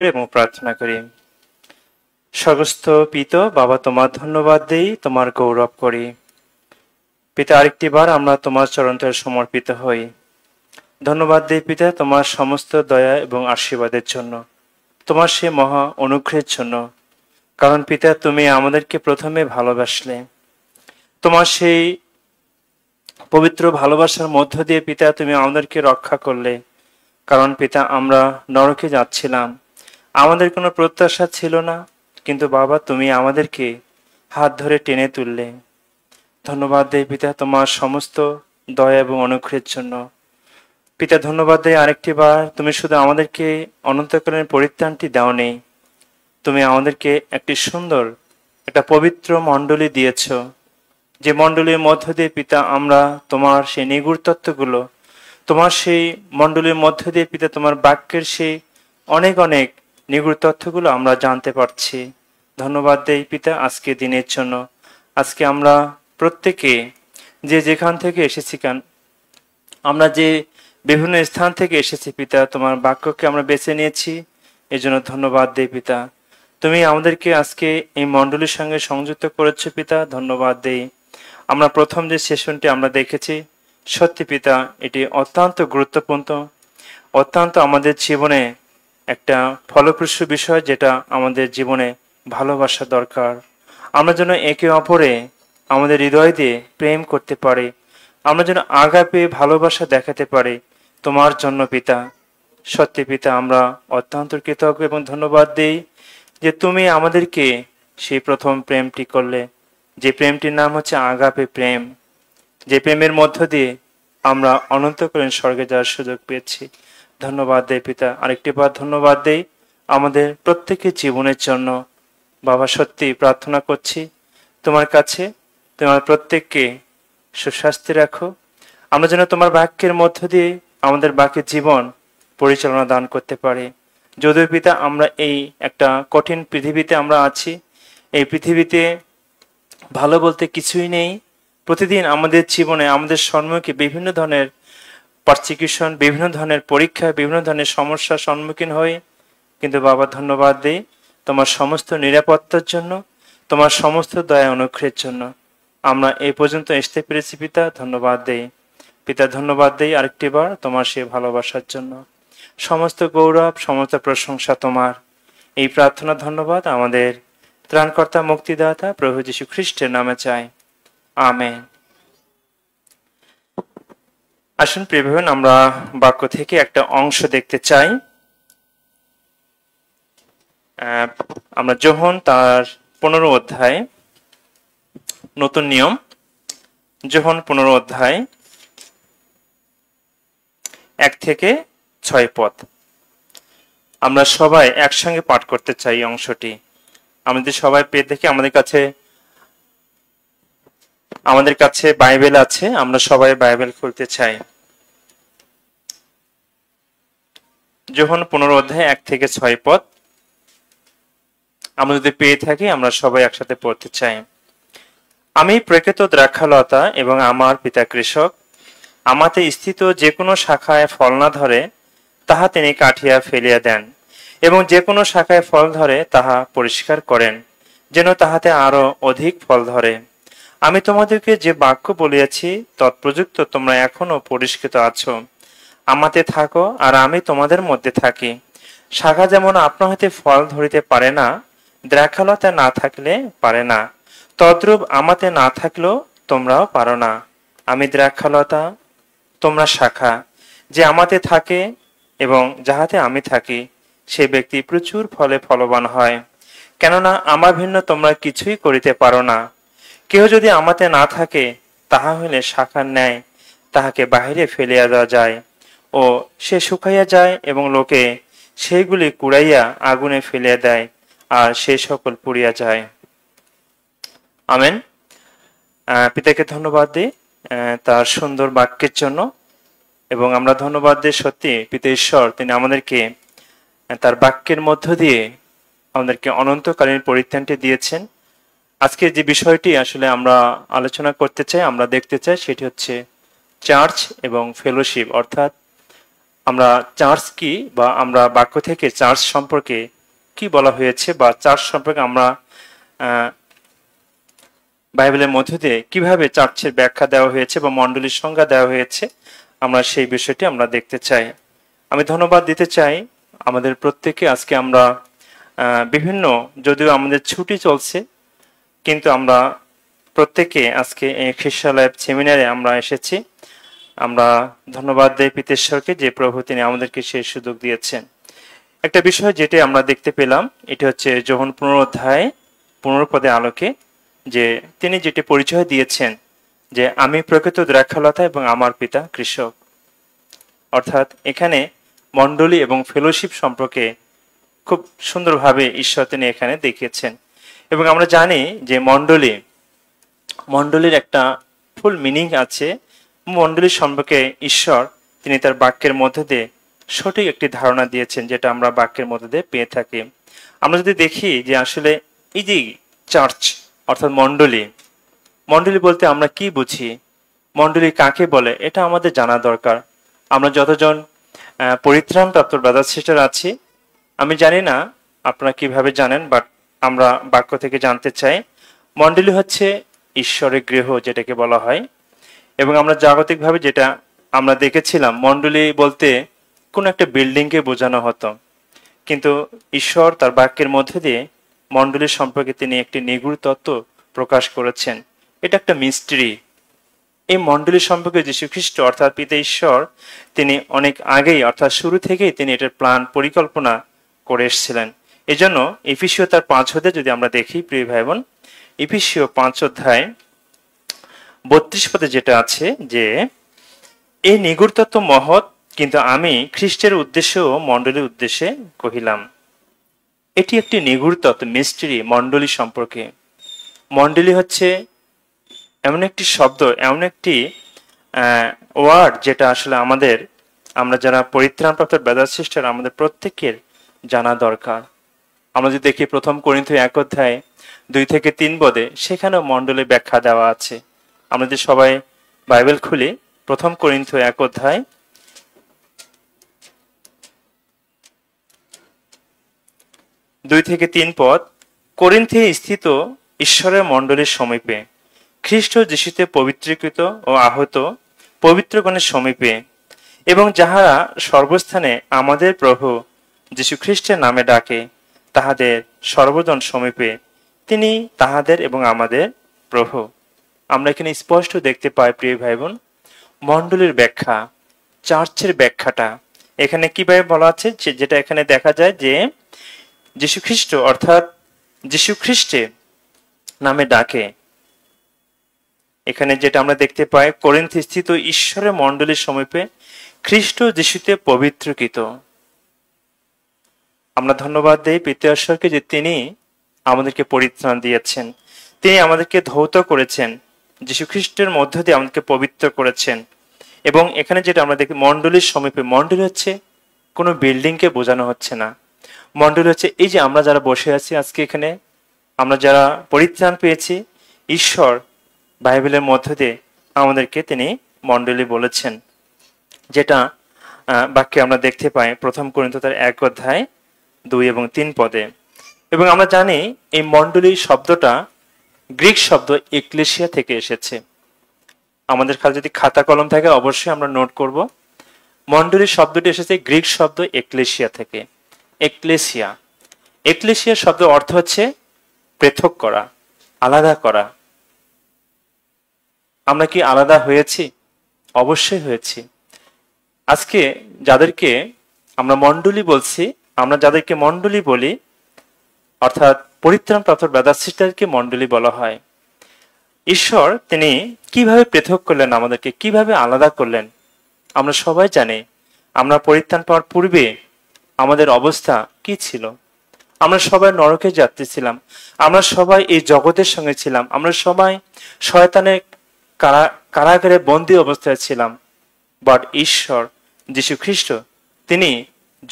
এবং প্রার্থনা করি। স্বর্গস্থ পিতা বাবা, তোমার ধন্যবাদ দেই, তোমার গৌরব করি। পিতা, আরেকটি বার আমরা তোমার চরণতলে সমর্পিত হই। ধন্যবাদ দেই পিতা তোমার সমস্ত দয়া এবং আশীর্বাদের জন্য, তোমার সে মহা অনুগ্রহের জন্য। কারণ পিতা, তুমি আমাদেরকে প্রথমে ভালোবাসলে। তোমার সেই পবিত্র ভালোবাসার মধ্য দিয়ে পিতা তুমি আমাদেরকে রক্ষা করলে। কারণ পিতা, আমরা নরকে যাচ্ছিলাম, আমাদের কোনো প্রত্যাশা ছিল না, কিন্তু বাবা তুমি আমাদেরকে হাত ধরে টেনে তুললে। ধন্যবাদ দেই পিতা তোমার সমস্ত দয়া এবং অনুগ্রহের জন্য। পিতা, ধন্যবাদ দেই আরেকটি বার তুমি শুধু আমাদেরকে অনন্তকালীন পরিত্রাণটি দাও নেই, তুমি আমাদেরকে একটি সুন্দর একটা পবিত্র মণ্ডলী দিয়েছ, যে মণ্ডলীর মধ্য দিয়ে পিতা আমরা তোমার সেই নিগুড় তত্ত্বগুলো, তোমার সেই মণ্ডলীর মধ্য দিয়ে পিতা তোমার বাক্যের সেই অনেক অনেক নিগুড় তথ্যগুলো আমরা জানতে পারছি। ধন্যবাদ দেই পিতা আজকে দিনের জন্য। আজকে আমরা প্রত্যেকে যে যেখান থেকে এসেছি, আমরা যে বিভিন্ন স্থান থেকে এসেছি পিতা, তোমার বাক্যকে আমরা বেছে নিয়েছি, এই জন্য ধন্যবাদ দেই পিতা। তুমি আমাদেরকে আজকে এই মণ্ডলীর সঙ্গে সংযুক্ত করেছো পিতা, ধন্যবাদ দেই। আমরা প্রথম যে সেশনটি আমরা দেখেছি, সত্যি পিতা এটি অত্যন্ত গুরুত্বপূর্ণ, অত্যন্ত আমাদের জীবনে একটা ফলপ্রসূ বিষয়, যেটা আমাদের জীবনে ভালোবাসা দরকার। আমরা যেন একে অপরে আমাদের হৃদয় দিয়ে প্রেম করতে পারি, আমরা যেন আগাপে ভালোবাসা দেখাতে পারি তোমার জন্য পিতা। সত্যি পিতা আমরা অত্যন্ত কৃতজ্ঞ এবং ধন্যবাদ দেই যে তুমি আমাদেরকে সেই প্রথম প্রেমটি করলে, যে প্রেমটির নাম হচ্ছে আগাপে প্রেম, যে প্রেমের মধ্য দিয়ে আমরা অনন্তকালীন স্বর্গে যাওয়ার সুযোগ পেয়েছি। ধন্যবাদ দেই পিতা। আরেকটি বার ধন্যবাদ দেই আমাদের প্রত্যেকের জীবনের জন্য। বাবা, সত্যি প্রার্থনা করছি তোমার কাছে, তোমার প্রত্যেককে সুস্বাস্থ্য রাখো। আমরা যেন তোমার বাক্যের মধ্য দিয়ে আমাদের বাকি জীবন পরিচালনা দান করতে পারি। যদিও পিতা আমরা এই একটা কঠিন পৃথিবীতে আমরা আছি, এই পৃথিবীতে ভালো বলতে কিছুই নেই। প্রতিদিন আমাদের জীবনে আমাদের সম্মুখে বিভিন্ন ধরনের পারসিকিউশন, বিভিন্ন ধরনের পরীক্ষা, বিভিন্ন ধরনের সমস্যার সম্মুখীন হই। কিন্তু বাবা ধন্যবাদ দেই তোমার সমস্ত নিরাপত্তার জন্য, তোমার সমস্ত দয়া অনুগ্রহের জন্য। আমরা এই পর্যন্ত আসতে পেরেছি পিতা, ধন্যবাদ দেই পিতা। ধন্যবাদ দেই আরেকটি বার তোমার সে ভালোবাসার জন্য। সমস্ত গৌরব, সমস্ত প্রশংসা তোমার। এই প্রার্থনা ধন্যবাদ আমাদের ত্রাণকর্তা মুক্তিদাতা প্রভু যীশু খ্রিস্টের নামে চাই, আমেন। আসুন প্রিয় ভাইবোন, আমরা বাক্য থেকে একটা অংশ দেখতে চাই। আমরা যোহন তার 15 অধ্যায়, নতুন নিয়ম, যোহন 15 অধ্যায় 1 থেকে 6 পদ আমরা সবাই একসঙ্গে পাঠ করতে চাই। অংশটি আমাদের সবাই পেয়ে দেখে আমাদের কাছে বাইবেল আছে, আমরা সবাই বাইবেল খুলতে চাই। যোহন 15 অধ্যায় 1 থেকে 6 পদ আমরা যদি পেয়ে থাকি, আমরা সবাই একসাথে পড়তে চাই। আমি প্রকৃত দ্রাক্ষালতা এবং আমার পিতা কৃষক। আমাতে স্থিত যে কোনো শাখায় ফল না ধরে তাহা তিনি কাটিয়া ফেলিয়া দেন, এবং যে কোনো শাখায় ফল ধরে তাহা পরিষ্কার করেন, যেন তাহাতে আরো অধিক ফল ধরে। আমি তোমাদেরকে যে বাক্য বলিয়াছি তৎপ্রযুক্ত তোমরা এখনো পরিষ্কৃত আছো। আমাতে থাকো আর আমি তোমাদের মধ্যে থাকি। শাখা যেমন আপনা হইতে ফল ধরিতে পারে না, দ্রাক্ষালতা না থাকলে পারে না, তদ্রূপ আমাতে না থাকলেও তোমরাও পারো না। আমি দ্রাক্ষালতা, তোমরা শাখা। যে আমাতে থাকে এবং যাহাতে আমি থাকি, সে ব্যক্তি প্রচুর ফলে ফলবান হয়, কেননা আমার ভিন্ন তোমরা কিছুই করিতে পারো না। কেহ যদি আমাতে না থাকে, তাহা হইলে শাখার ন্যায় তাহাকে বাহিরে ফেলিয়া দেওয়া যায়, ও সে শুকাইয়া যায়, এবং লোকে সেইগুলি কুড়াইয়া আগুনে ফেলিয়া দেয়, আর সে সকল পুড়িয়া যায়। আমেন। পিতাকে ধন্যবাদ দিই তার সুন্দর বাক্যের জন্য, এবং আমরা ধন্যবাদ দিই সত্যি পিতা ঈশ্বর তিনি আমাদেরকে তার বাক্যের মধ্য দিয়ে আমাদেরকে অনন্তকালীন পরিত্রাণটি দিয়েছেন। আজকে যে বিষয়টি আসলে আমরা আলোচনা করতে চাই, আমরা দেখতে চাই, সেটি হচ্ছে চার্চ এবং ফেলোশিপ, অর্থাৎ আমরা চার্চ কি, বা আমরা বাক্য থেকে চার্চ সম্পর্কে কি বলা হয়েছে, বা চার্চ সম্পর্কে আমরা বাইবেলের মধ্য দিয়ে কিভাবে চার্চের ব্যাখ্যা দেওয়া হয়েছে বা মণ্ডলীর সংজ্ঞা দেওয়া হয়েছে, আমরা সেই বিষয়টি আমরা দেখতে চাই। আমি ধন্যবাদ দিতে চাই আমাদের প্রত্যেকে। আজকে আমরা বিভিন্ন, যদিও আমাদের ছুটি চলছে, কিন্তু আমরা প্রত্যেকে আজকে এই খ্রিস্টান লাইফ সেমিনারে আমরা এসেছি। আমরা ধন্যবাদ দেই পিতেশ্বরকে যে প্রভু তিনি আমাদেরকে সেই সুযোগ দিয়েছেন। একটা বিষয় যেটি আমরা দেখতে পেলাম, এটি হচ্ছে যোহন 15 অধ্যায় 15 পদে আলোকে যে তিনি যেটি পরিচয় দিয়েছেন যে আমি প্রকৃত দ্রাক্ষালতা এবং আমার পিতা কৃষক। অর্থাৎ এখানে মণ্ডলী এবং ফেলোশিপ সম্পর্কে খুব সুন্দরভাবে ঈশ্বর তিনি এখানে দেখিয়েছেন। এবং আমরা জানি যে মণ্ডলীর একটা ফুল মিনিং আছে। মণ্ডলীর সম্পর্কে ঈশ্বর তিনি তার বাক্যের মধ্যে দিয়ে সঠিক একটি ধারণা দিয়েছেন, যেটা আমরা বাক্যের মধ্যে দিয়ে পেয়ে থাকি। আমরা যদি দেখি যে আসলে এই যে চার্চ অর্থাৎ মণ্ডলী বলতে আমরা কি বুঝি, মণ্ডলী কাকে বলে, এটা আমাদের জানা দরকার। আমরা যতজন পরিত্রাণপ্রাপ্ত ব্রাদার সিস্টার আছি, আমি জানি না আপনারা কিভাবে জানেন, বাট আমরা বাক্য থেকে জানতে চাই মণ্ডলী হচ্ছে ঈশ্বরের গৃহ যেটাকে বলা হয়। এবং আমরা জাগতিকভাবে যেটা আমরা দেখেছিলাম, মণ্ডলী বলতে কোনো একটা বিল্ডিংকে বোঝানো হতো, কিন্তু ঈশ্বর তার বাক্যের মধ্যে দিয়ে মণ্ডলীর সম্পর্কে তিনি একটি নিগূঢ় তত্ত্ব প্রকাশ করেছেন। এটা একটা মিস্ট্রি। এই মণ্ডলী সম্পর্কে যীশুখ্রিস্ট অর্থাৎ পিতা ঈশ্বর তিনি অনেক আগেই অর্থাৎ শুরু থেকেই তিনি এটার প্ল্যান পরিকল্পনা করে এসেছিলেন। এজন্য এফেসীয় তার 5 অধ্যায় যদি আমরা দেখি প্রিয় ভাই বোন, এফেসীয় 5 অধ্যায় 32 পদে যেটা আছে যে এই নিগূঢ় তত্ত্ব মহৎ, কিন্তু আমি খ্রিস্টের উদ্দেশ্যে ও মণ্ডলীর উদ্দেশ্যে কহিলাম। এটি একটি নিগূঢ় তত্ত্ব, মিস্ট্রি মণ্ডলী সম্পর্কে। মণ্ডলী হচ্ছে এমন একটি শব্দ, এমন একটি ওয়ার্ড যেটা আসলে আমরা যারা পরিত্রাণপ্রাপ্ত ব্রাদার সিস্টার আমাদের প্রত্যেকের জানা দরকার। আমরা যদি দেখি 1 করিন্থীয় 1 অধ্যায় 2 থেকে 3 পদে, সেখানেও মণ্ডলীর ব্যাখ্যা দেওয়া আছে। আমরা যদি সবাই বাইবেল খুলি 1 করিন্থীয় 1 অধ্যায় 2 থেকে 3 পদ, করিন্থে স্থিত ঈশ্বরের মণ্ডলীর সমীপে খ্রিস্ট যিশুতে পবিত্রীকৃত ও আহত পবিত্রগণের সমীপে এবং যাহারা সর্বস্থানে আমাদের প্রভু যীশু খ্রিস্টের নামে ডাকে, তাহাদের সর্বজন সমীপে তিনি তাহাদের এবং আমাদের প্রভু। আমরা এখানে স্পষ্ট দেখতে পাই প্রিয় ভাই বোন, মণ্ডলীর ব্যাখ্যা, চার্চের ব্যাখ্যাটা এখানে কিভাবে বলা আছে, যেটা এখানে দেখা যায় যে যীশু খ্রিস্ট অর্থাৎ যীশু খ্রিস্টের নামে ডাকে। এখানে যেটা আমরা দেখতে পাই, করিন্থে স্থিত ঈশ্বরের মণ্ডলীর সমীপে খ্রিস্ট যিশুতে পবিত্রকৃত। আমরা ধন্যবাদ দেই পিতা ঈশ্বরকে যে তিনি আমাদেরকে পরিত্রাণ দিয়েছেন, তিনি আমাদেরকে ধৌত করেছেন, যীশু খ্রিস্টের মধ্য দিয়ে আমাদেরকে পবিত্র করেছেন। এবং এখানে যেটা আমরা দেখি মণ্ডলীর সমীপে, মণ্ডলী হচ্ছে কোনো বিল্ডিংকে বোঝানো হচ্ছে না। মণ্ডলী হচ্ছে এই যে আমরা যারা বসে আছি আজকে এখানে, আমরা যারা পরিত্রাণ পেয়েছি, ঈশ্বর বাইবেলের মধ্য দিয়ে আমাদেরকে তিনি মণ্ডলী বলেছেন, যেটা বাক্যে আমরা দেখতে পাই 1 করিন্থীয় তার 1 অধ্যায় 2 এবং 3 পদে। এবং আমরা জানি এই মণ্ডলী শব্দটা গ্রিক শব্দ এক্লেসিয়া থেকে এসেছে। আমাদের কাছে যদি খাতা কলম থাকে অবশ্যই আমরা নোট করব। মণ্ডলী শব্দটি এসেছে গ্রিক শব্দ এক্লেসিয়া থেকে। এক্লেসিয়া শব্দ অর্থ হচ্ছে পৃথক করা, আলাদা করা। আমরা কি আলাদা হয়েছি? অবশ্যই হয়েছি। আজকে যাদেরকে আমরা মণ্ডলী বলছি, আমরা যাদেরকে মণ্ডলী বলি অর্থাৎ পরিত্রাণপ্রাপ্ত ব্রাদার সিস্টারকে মণ্ডলী বলা হয়। ঈশ্বর তিনি কিভাবে পৃথক করলেন, আমাদেরকে কিভাবে আলাদা করলেন আমরা সবাই জানি। আমরা পরিত্রাণ পাওয়ার পূর্বে আমাদের অবস্থা কি ছিল? আমরা সবাই নরকে যাত্রী ছিলাম, আমরা সবাই এই জগতের সঙ্গে ছিলাম, আমরা সবাই শয়তানের কারাগারে বন্দী অবস্থায় ছিলাম। বাট ঈশ্বর যীশু খ্রিস্ট তিনি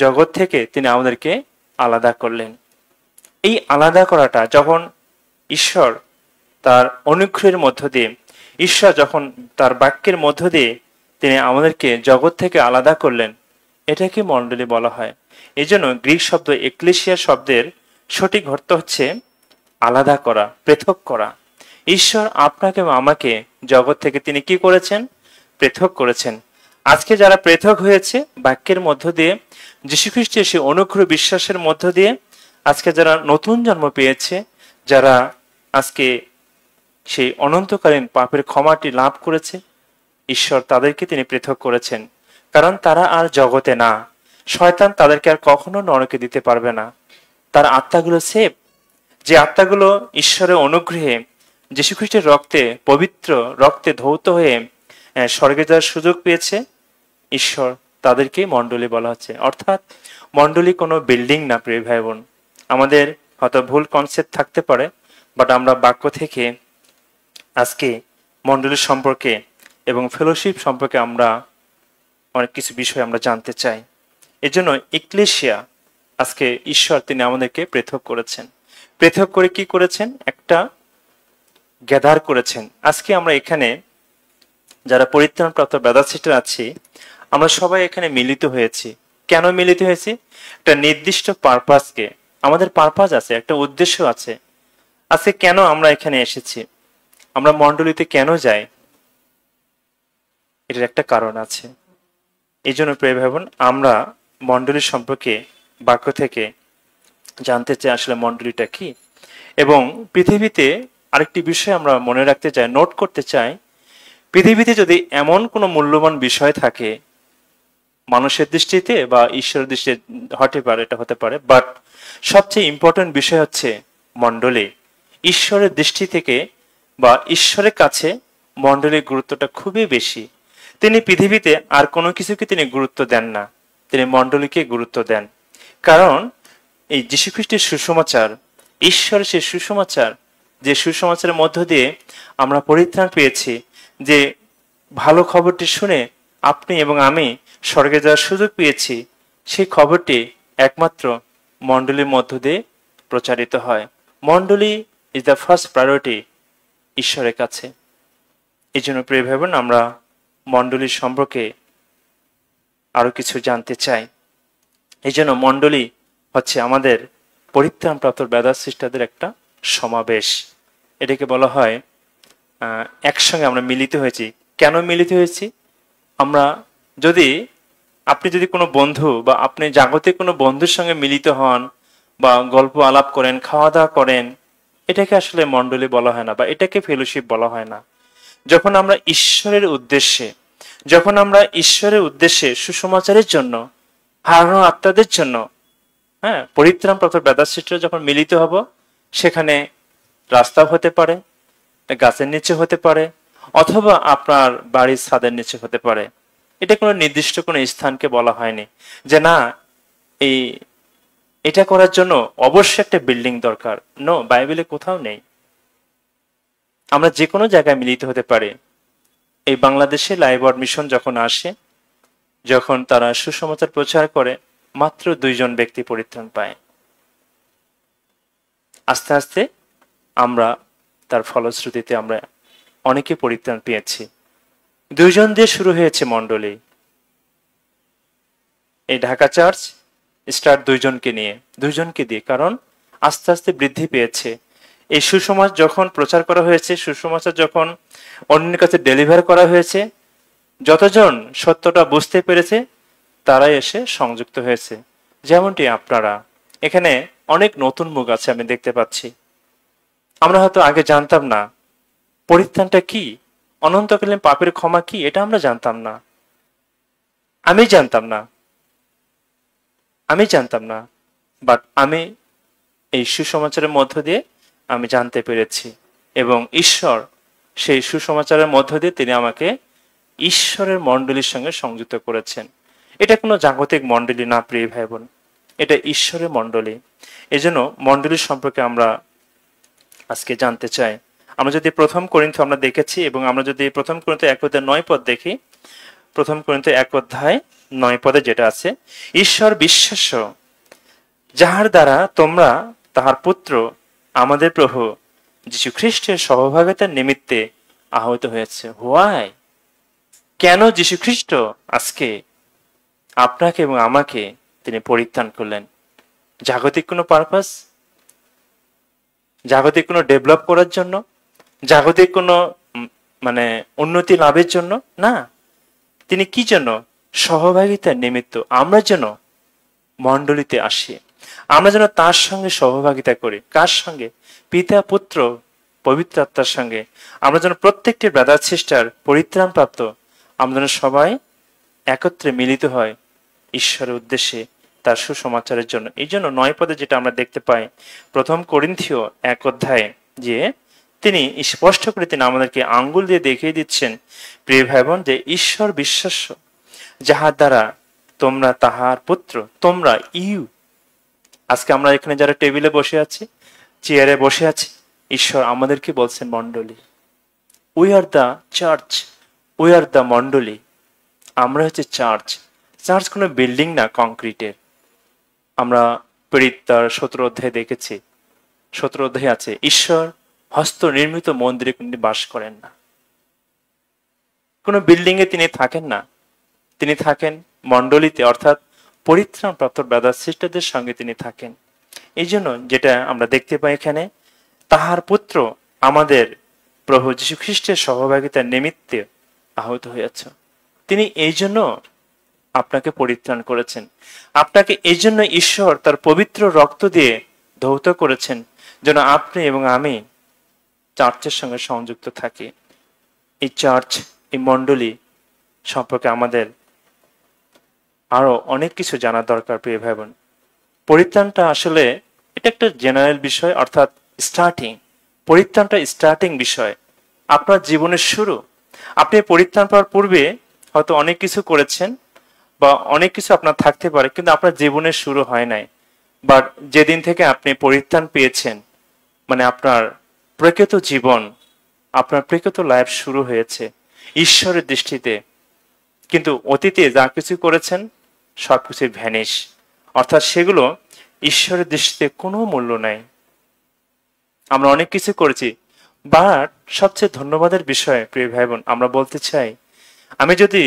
জগৎ থেকে তিনি আমাদেরকে আলাদা করলেন। এই আলাদা করাটা যখন ঈশ্বর তার অনুগ্রহের মধ্য দিয়ে, ঈশ্বর যখন তার বাক্যের মধ্য দিয়ে তিনি আমাদেরকে জগৎ থেকে আলাদা করলেন, এটাকে মণ্ডলী বলা হয়। এই জন্য গ্রিক শব্দ এক্লেসিয়া শব্দের সঠিক অর্থ হচ্ছে আলাদা করা, পৃথক করা। ঈশ্বর আপনাকে এবং আমাকে জগৎ থেকে তিনি কি করেছেন? পৃথক করেছেন। আজকে যারা পৃথক হয়েছে বাক্যের মধ্য দিয়ে, যীশুখ্রিস্টের সেই অনুগ্রহ বিশ্বাসের মধ্য দিয়ে, আজকে যারা নতুন জন্ম পেয়েছে, যারা আজকে সেই অনন্তকালীন পাপের ক্ষমাটি লাভ করেছে, ঈশ্বর তাদেরকে তিনি পৃথক করেছেন। কারণ তারা আর জগতে না, শয়তান তাদেরকে আর কখনো নরকে দিতে পারবে না। তার আত্মাগুলো সেভ, যে আত্মাগুলো ঈশ্বরের অনুগ্রহে যীশুখ্রিস্টের রক্তে, পবিত্র রক্তে ধৌত হয়ে স্বর্গে যাওয়ার সুযোগ পেয়েছে, ঈশ্বর তাদেরকে মণ্ডলী বলা হচ্ছে। অর্থাৎ মণ্ডলী কোনো বিল্ডিং না, প্রিয় ভাই বোন। আমাদের হয়তো ভুল কনসেপ্ট থাকতে পারে, বাট আমরা বাক্য থেকে আজকে মণ্ডলীর সম্পর্কে এবং ফেলোশিপ সম্পর্কে আমরা অনেক কিছু বিষয় আমরা জানতে চাই। এজন্য এক্লেসিয়া, আজকে ঈশ্বর তিনি আমাদেরকে পৃথক করেছেন। পৃথক করে কি করেছেন? একটা গ্যাদার করেছেন। আজকে আমরা এখানে যারা পরিত্রাণপ্রাপ্ত ব্রাদার সিস্টার আছি, আমরা সবাই এখানে মিলিত হয়েছি। কেন মিলিত হয়েছি? একটা নির্দিষ্ট পারপাসকে, আমাদের পারপাস আছে, একটা উদ্দেশ্য আছে। আজকে কেন আমরা এখানে এসেছি, আমরা মণ্ডলীতে কেন যাই, এটার একটা কারণ আছে। এই জন্য প্রিয় ভাই বোন, আমরা মণ্ডলীর সম্পর্কে বাক্য থেকে জানতে চাই আসলে মণ্ডলীটা কি। এবং পৃথিবীতে আরেকটি বিষয় আমরা মনে রাখতে চাই, নোট করতে চাই, পৃথিবীতে যদি এমন কোনো মূল্যবান বিষয় থাকে, মানুষের দৃষ্টিতে বা ঈশ্বরের দৃষ্টিতে হতে পারে, এটা হতে পারে, বাট সবচেয়ে ইম্পর্টেন্ট বিষয় হচ্ছে মণ্ডলী। ঈশ্বরের দৃষ্টি থেকে বা ঈশ্বরের কাছে মণ্ডলীর গুরুত্বটা খুবই বেশি। তিনি পৃথিবীতে আর কোনো কিছুকে তিনি গুরুত্ব দেন না, তিনি মণ্ডলীকে গুরুত্ব দেন। কারণ এই যীশুখ্রিস্টের সুসমাচার, ঈশ্বরের সেই সুসমাচার, যে সুসমাচারের মধ্য দিয়ে আমরা পরিত্রাণ পেয়েছি, যে ভালো খবরটি শুনে আপনি এবং আমি স্বর্গে যাওয়ার সুযোগ পেয়েছি, সেই খবরটি একমাত্র মণ্ডলীর মধ্য দিয়ে প্রচারিত হয়। মণ্ডলী ইজ দ্য ফার্স্ট প্রায়োরিটি ঈশ্বরের কাছে। এই জন্য প্রিয় ভাই বোন, আমরা মণ্ডলীর সম্পর্কে আরো কিছু জানতে চাই। এই জন্য মণ্ডলী হচ্ছে আমাদের পরিত্রাণপ্রাপ্ত ব্রাদার সিস্টারদের একটা সমাবেশ। এটাকে বলা হয় একসঙ্গে আমরা মিলিত হয়েছি। কেন মিলিত হয়েছি? আমরা আপনি যদি কোনো বন্ধু বা আপনি জাগতিক কোনো বন্ধুর সঙ্গে মিলিত হন বা গল্প আলাপ করেন, খাওয়া দাওয়া করেন, এটাকে আসলে মণ্ডলী বলা হয় না বা এটাকে ফেলোশিপ বলা হয় না। যখন আমরা ঈশ্বরের উদ্দেশ্যে সুসমাচারের জন্য, হারানো আত্মাদের জন্য, পরিত্রাণপ্রাপ্ত ব্রাদার সিস্টার যখন মিলিত হব, সেখানে রাস্তা হতে পারে, গাছের নিচে হতে পারে, অথবা আপনার বাড়ির ছাদের নিচে হতে পারে। এটা কোনো নির্দিষ্ট কোনো স্থানকে বলা হয়নি যে না, এটা করার জন্য অবশ্যই একটা বিল্ডিং দরকার। নো, বাইবেলে কোথাও নেই। আমরা যে কোনো জায়গায় মিলিত হতে পারি। এই বাংলাদেশে লাইভ ওয়ার্ড মিশন যখন আসে, যখন তারা সুসমাচার প্রচার করে, মাত্র 2 জন ব্যক্তি পরিত্রাণ পায়। আস্তে আস্তে আমরা তার ফলশ্রুতিতে আমরা অনেকে পরিত্রাণ পেয়েছি। 2 জন দিয়ে শুরু হয়েছে মণ্ডলী। এই ঢাকা চার্চ স্টার্ট 2 জনকে দিয়ে, কারণ আস্তে আস্তে বৃদ্ধি পেয়েছে। এই সুসমাচার যখন প্রচার করা হয়েছে, সুসমাচার যখন অন্যের কাছে ডেলিভার করা হয়েছে, যতজন সত্যটা বুঝতে পেরেছে তারাই এসে সংযুক্ত হয়েছে। যেমনটি আপনারা এখানে অনেক নতুন মুখ আছে, আমি দেখতে পাচ্ছি। আমরা হয়তো আগে জানতাম না পরিত্রাণটা কি, অনন্তকালীন পাপের ক্ষমা কি, এটা আমরা জানতাম না। আমি জানতাম না, বাট আমি এই সুসমাচারের মধ্য দিয়ে আমি জানতে পেরেছি, এবং ঈশ্বর সেই সুসমাচারের মধ্য দিয়ে তিনি আমাকে ঈশ্বরের মণ্ডলীর সঙ্গে সংযুক্ত করেছেন। এটা কোনো জাগতিক মণ্ডলী না, প্রিয় ভাই বোন, এটা ঈশ্বরের মণ্ডলী। এজন্য মণ্ডলীর সম্পর্কে আমরা আজকে জানতে চাই। আমরা যদি 1 করিন্থ আমরা দেখেছি, এবং আমরা যদি 1 করিন্থ 1:9 দেখি, 1 করিন্থ 1:9 যেটা আছে, ঈশ্বর বিশ্বাস্য, যাহার দ্বারা তোমরা তাহার পুত্র আমাদের প্রভু যীশু খ্রিস্টের সহভাগিতার নিমিত্তে আহত হয়েছে। হোয়াই? কেন যীশু খ্রিস্ট আজকে আপনাকে এবং আমাকে তিনি পরিত্রাণ করলেন। জাগতিক কোনো পারপাস, জাগতিক কোনো ডেভেলপ করার জন্য, জাগতিক কোনো মানে উন্নতি লাভের জন্য না। তিনি কি জন্য? সহভাগিতার নিমিত্ত। আমরা যেন মণ্ডলীতে আসি, আমরা যেন তার সঙ্গে সহভাগিতা করি। কার সঙ্গে? পিতা, পুত্র, পবিত্র আত্মার সঙ্গে। আমরা যেন প্রত্যেকটি ব্রাদার সিস্টার পরিত্রাণ প্রাপ্ত, আমরা যেন সবাই একত্রে মিলিত হয় ঈশ্বরের উদ্দেশ্যে, তার সুসমাচারের জন্য। এই জন্য 9 পদে যেটা আমরা দেখতে পাই, প্রথম করিন্থীয় 1 অধ্যায়ে, যে তিনি স্পষ্ট করে তিনি আমাদেরকে আঙ্গুল দিয়ে দেখিয়ে দিচ্ছেন, প্রিয় ভাই বোন, যে ঈশ্বর বিশ্বাস্য, যাহার দ্বারা তোমরা তাহার পুত্র। তোমরা, ইউ, আজকে আমরা এখানে যারা টেবিলে বসে আছি, চেয়ারে বসে আছি, ঈশ্বর আমাদেরকে বলছেন মণ্ডলী। We are the church, we are the মণ্ডলী। আমরা হচ্ছে চার্চ। চার্চ কোনো বিল্ডিং না, কংক্রিটের। আমরা প্রেরিত তার 17 অধ্যায়ে দেখেছি, 17 অধ্যায়ে আছে, ঈশ্বর হস্ত নির্মিত মন্দিরে তিনি বাস করেন না, কোনো বিল্ডিং এ তিনি থাকেন না। তিনি থাকেন মণ্ডলীতে, অর্থাৎ পরিত্রাণ প্রাপ্ত ব্রাদার সিস্টারদের সঙ্গে তিনি থাকেন। এই জন্য যেটা আমরা দেখতে পাই এখানে, তাহার পুত্র আমাদের প্রভু যীশু খ্রিস্টের সহভাগিতার নিমিত্তে আহত হয়েছে। তিনি এই জন্য আপনাকে পরিত্রাণ করেছেন। আপনাকে এই জন্য ঈশ্বর তার পবিত্র রক্ত দিয়ে ধৌত করেছেন, যেন আপনি এবং আমি চার্চের সঙ্গে সংযুক্ত থাকি। এই চার্চ, এই মণ্ডলী সম্পর্কে আমাদের আরো অনেক কিছু জানার দরকার, প্রিয় ভাই বোন। পরিত্রাণটা আসলে এটা একটা জেনারেল বিষয়, অর্থাৎ স্টার্টিং। পরিত্রাণটা স্টার্টিং বিষয়, আপনার জীবনের শুরু। আপনি পরিত্রাণ পাওয়ার পূর্বে হয়তো অনেক কিছু করেছেন বা অনেক কিছু আপনার থাকতে পারে, কিন্তু আপনার জীবনের শুরু হয় নাই। বাট যেদিন থেকে আপনি পরিত্রাণ পেয়েছেন, মানে আপনার প্রকৃত জীবন, আপনার প্রকৃত লাইফ শুরু হয়েছে ঈশ্বরের দৃষ্টিতে। কিন্তু অতীতে যা কিছু করেছেন সবকিছু ভ্যানিশ, অর্থাৎ সেগুলো ঈশ্বরের দৃষ্টিতে কোনো মূল্য নাই। আমরা অনেক কিছু করেছি, বাট সবচেয়ে ধন্যবাদের বিষয়, প্রিয় ভাই বোন, আমরা বলতে চাই, আমি যদি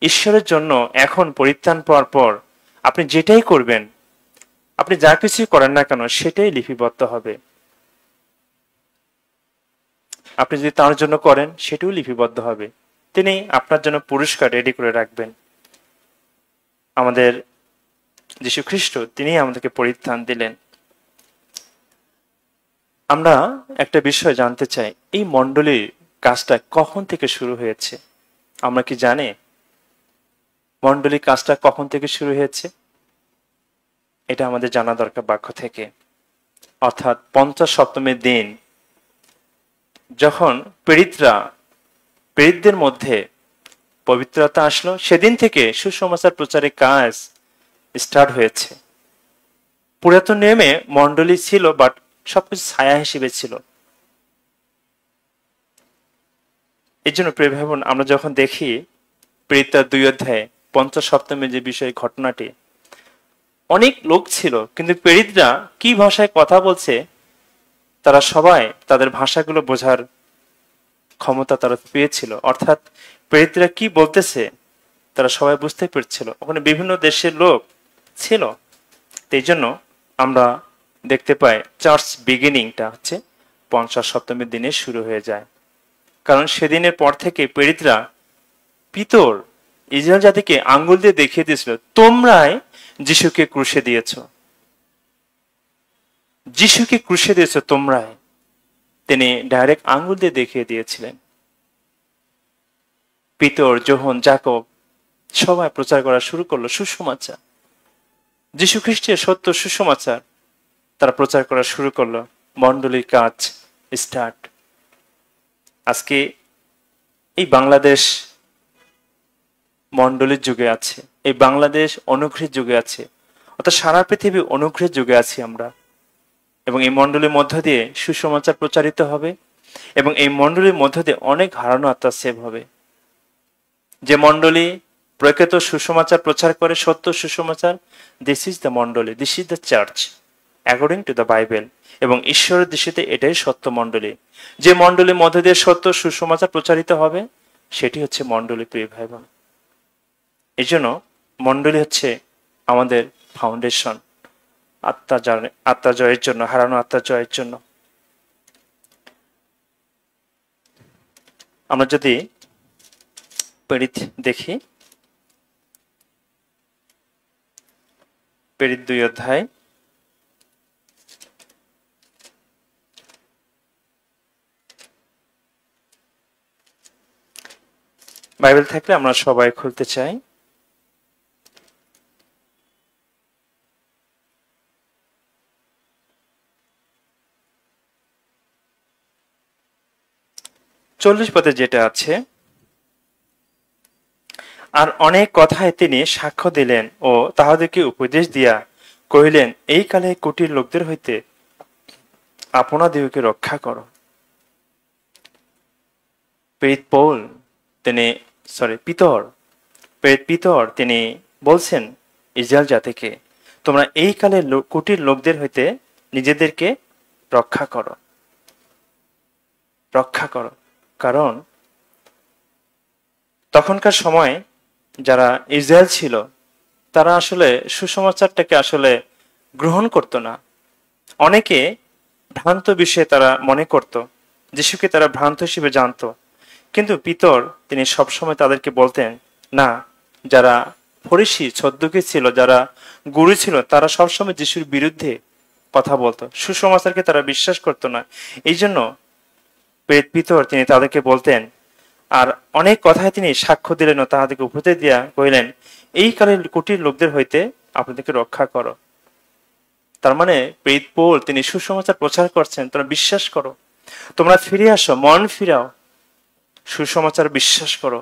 ঈশ্বরের জন্য এখন পরিত্রাণ পাওয়ার পর আপনি যেটাই করবেন, আপনি যা কিছুই করেন না কেন, সেটাই লিপিবদ্ধ হবে। আপনি যদি তার জন্য করেন, সেটাও লিপিবদ্ধ হবে। তিনি আপনার জন্য পুরস্কার রেডি করে রাখবেন। আমাদের যীশু খ্রিস্ট, তিনি আমাদেরকে পরিত্রাণ দিলেন। আমরা একটা বিষয় জানতে চাই, এই মণ্ডলীর কাজটা কখন থেকে শুরু হয়েছে? আমরা কি জানি মণ্ডলীর কাজটা কখন থেকে শুরু হয়েছে? এটা আমাদের জানা দরকার বাক্য থেকে। অর্থাৎ 50 সপ্তমীর দিন যখন প্রেরিতদের মধ্যে পবিত্রতা আসলো, সেদিন থেকে সুসমাচার প্রচারের কাজ স্টার্ট হয়েছে। পুরাতন নিয়মে মণ্ডলী ছিল, বাট সবকিছু ছায়া হিসেবে ছিল। এই জন্য প্রিয় ভাই বোন, আমরা যখন দেখি প্রেরিতদের 2 অধ্যায়ে 50 সপ্তমীর যে বিষয় ঘটনাটি, অনেক লোক ছিল, কিন্তু প্রেরিতরা কি ভাষায় কথা বলছে তারা সবাই তাদের ভাষাগুলো বোঝার ক্ষমতা তারা পেয়েছিল। অর্থাৎ প্রেরিতরা কি বলতেছে তারা সবাই বুঝতে পেরেছিল। ওখানে বিভিন্ন দেশের লোক ছিল। এই জন্য আমরা দেখতে পাই চার্চ বিগিনিংটা হচ্ছে 50 সপ্তমীর দিনে শুরু হয়ে যায়। কারণ সেদিনের পর থেকে প্রেরিতরা পিতর ইসরায়েল জাতিকে আঙ্গুল দিয়ে দেখিয়ে দিয়েছিল, তোমরাই যিশুকে ক্রুশে দিয়েছ, যিশুকে ক্রুশে দিয়েছ তোমরাই। তিনি ডাইরেক্ট আঙ্গুল দিয়ে দেখিয়ে দিয়েছিলেন। পিতর, যোহন, যাকব সবাই প্রচার করা শুরু করলো সুসমাচার, যীশু খ্রিস্টের সত্য সুসমাচার তারা প্রচার করা শুরু করলো। মণ্ডলীর কাজ স্টার্ট। আজকে এই বাংলাদেশ মণ্ডলীর যুগে আছে, এই বাংলাদেশ অনুগ্রহের যুগে আছে, অর্থাৎ সারা পৃথিবী অনুগ্রহের যুগে আছি আমরা। এবং এই মণ্ডলীর মধ্য দিয়ে সুসমাচার প্রচারিত হবে, এবং এই মণ্ডলীর মধ্য দিয়ে অনেক হারানো আত্মা সেভ হবে। যে মণ্ডলী প্রকৃত সুসমাচার প্রচার করে, সত্য সুসমাচার, দিস ইজ দ্য মণ্ডলী, this is the church according to the Bible. এবং ঈশ্বরের দৃষ্টিতে এটাই সত্য মণ্ডলী। যে মণ্ডলীর মধ্য দিয়ে সত্য সুসমাচার প্রচারিত হবে, সেটি হচ্ছে মণ্ডলী, প্রিয় ভাই বোন। এই জন্য মণ্ডলী হচ্ছে আমাদের ফাউন্ডেশন, আত্মা জয়ের জন্য, হারানো আত্মা জয়ের জন্য। আমরা যদি প্রেরিত দেখি, প্রেরিত 2 অধ্যায়, বাইবেল থাকলে আমরা সবাই খুলতে চাই। চল্লিশ পদে যেটা আছে, আর অনেক কথায় তিনি সাক্ষ্য দিলেন ও তাহাদেরকে উপদেশ দিয়া কহিলেন, এই কালে কুটির লোকদের হইতে আপনাদিগকে রক্ষা করো। প্রেরিত পৌল তিনি প্রেরিত পিতর তিনি বলছেন ইসরায়েল জাতিকে, তোমরা এই কালে কুটির লোকদের হইতে নিজেদেরকে রক্ষা করো, রক্ষা করো। কারণ তখনকার সময় যারা ইসরায়েল ছিল তারা আসলে সুসমাচারটাকে আসলে গ্রহণ করত না। অনেকে ভ্রান্ত বিষয়ে তারা মনে করত, যিশুকে তারা ভ্রান্ত হিসেবে জানতো। কিন্তু পিতর তিনি সবসময় তাদেরকে বলতেন, না, যারা ফরিসি সদ্দুকী ছিল, যারা গুরু ছিল, তারা সবসময় যিশুর বিরুদ্ধে কথা বলতো, সুসমাচারকে তারা বিশ্বাস করতো না। এই জন্য পিতর তিনি তাদেরকে বলতেন, আর অনেক কথায় তিনি সাক্ষ্য দিলেন ও তাহাদেরকে উপদেশ দিয়া কহিলেন, এই কালের কুটির লোকদের হইতে আপনাদেরকে রক্ষা করো। তার মানে প্রেরিত পৌল তিনি সুসমাচার প্রচার করছেন, তোমরা বিশ্বাস করো, তোমরা ফিরে আসো, মন ফিরাও, সুসমাচার বিশ্বাস করো।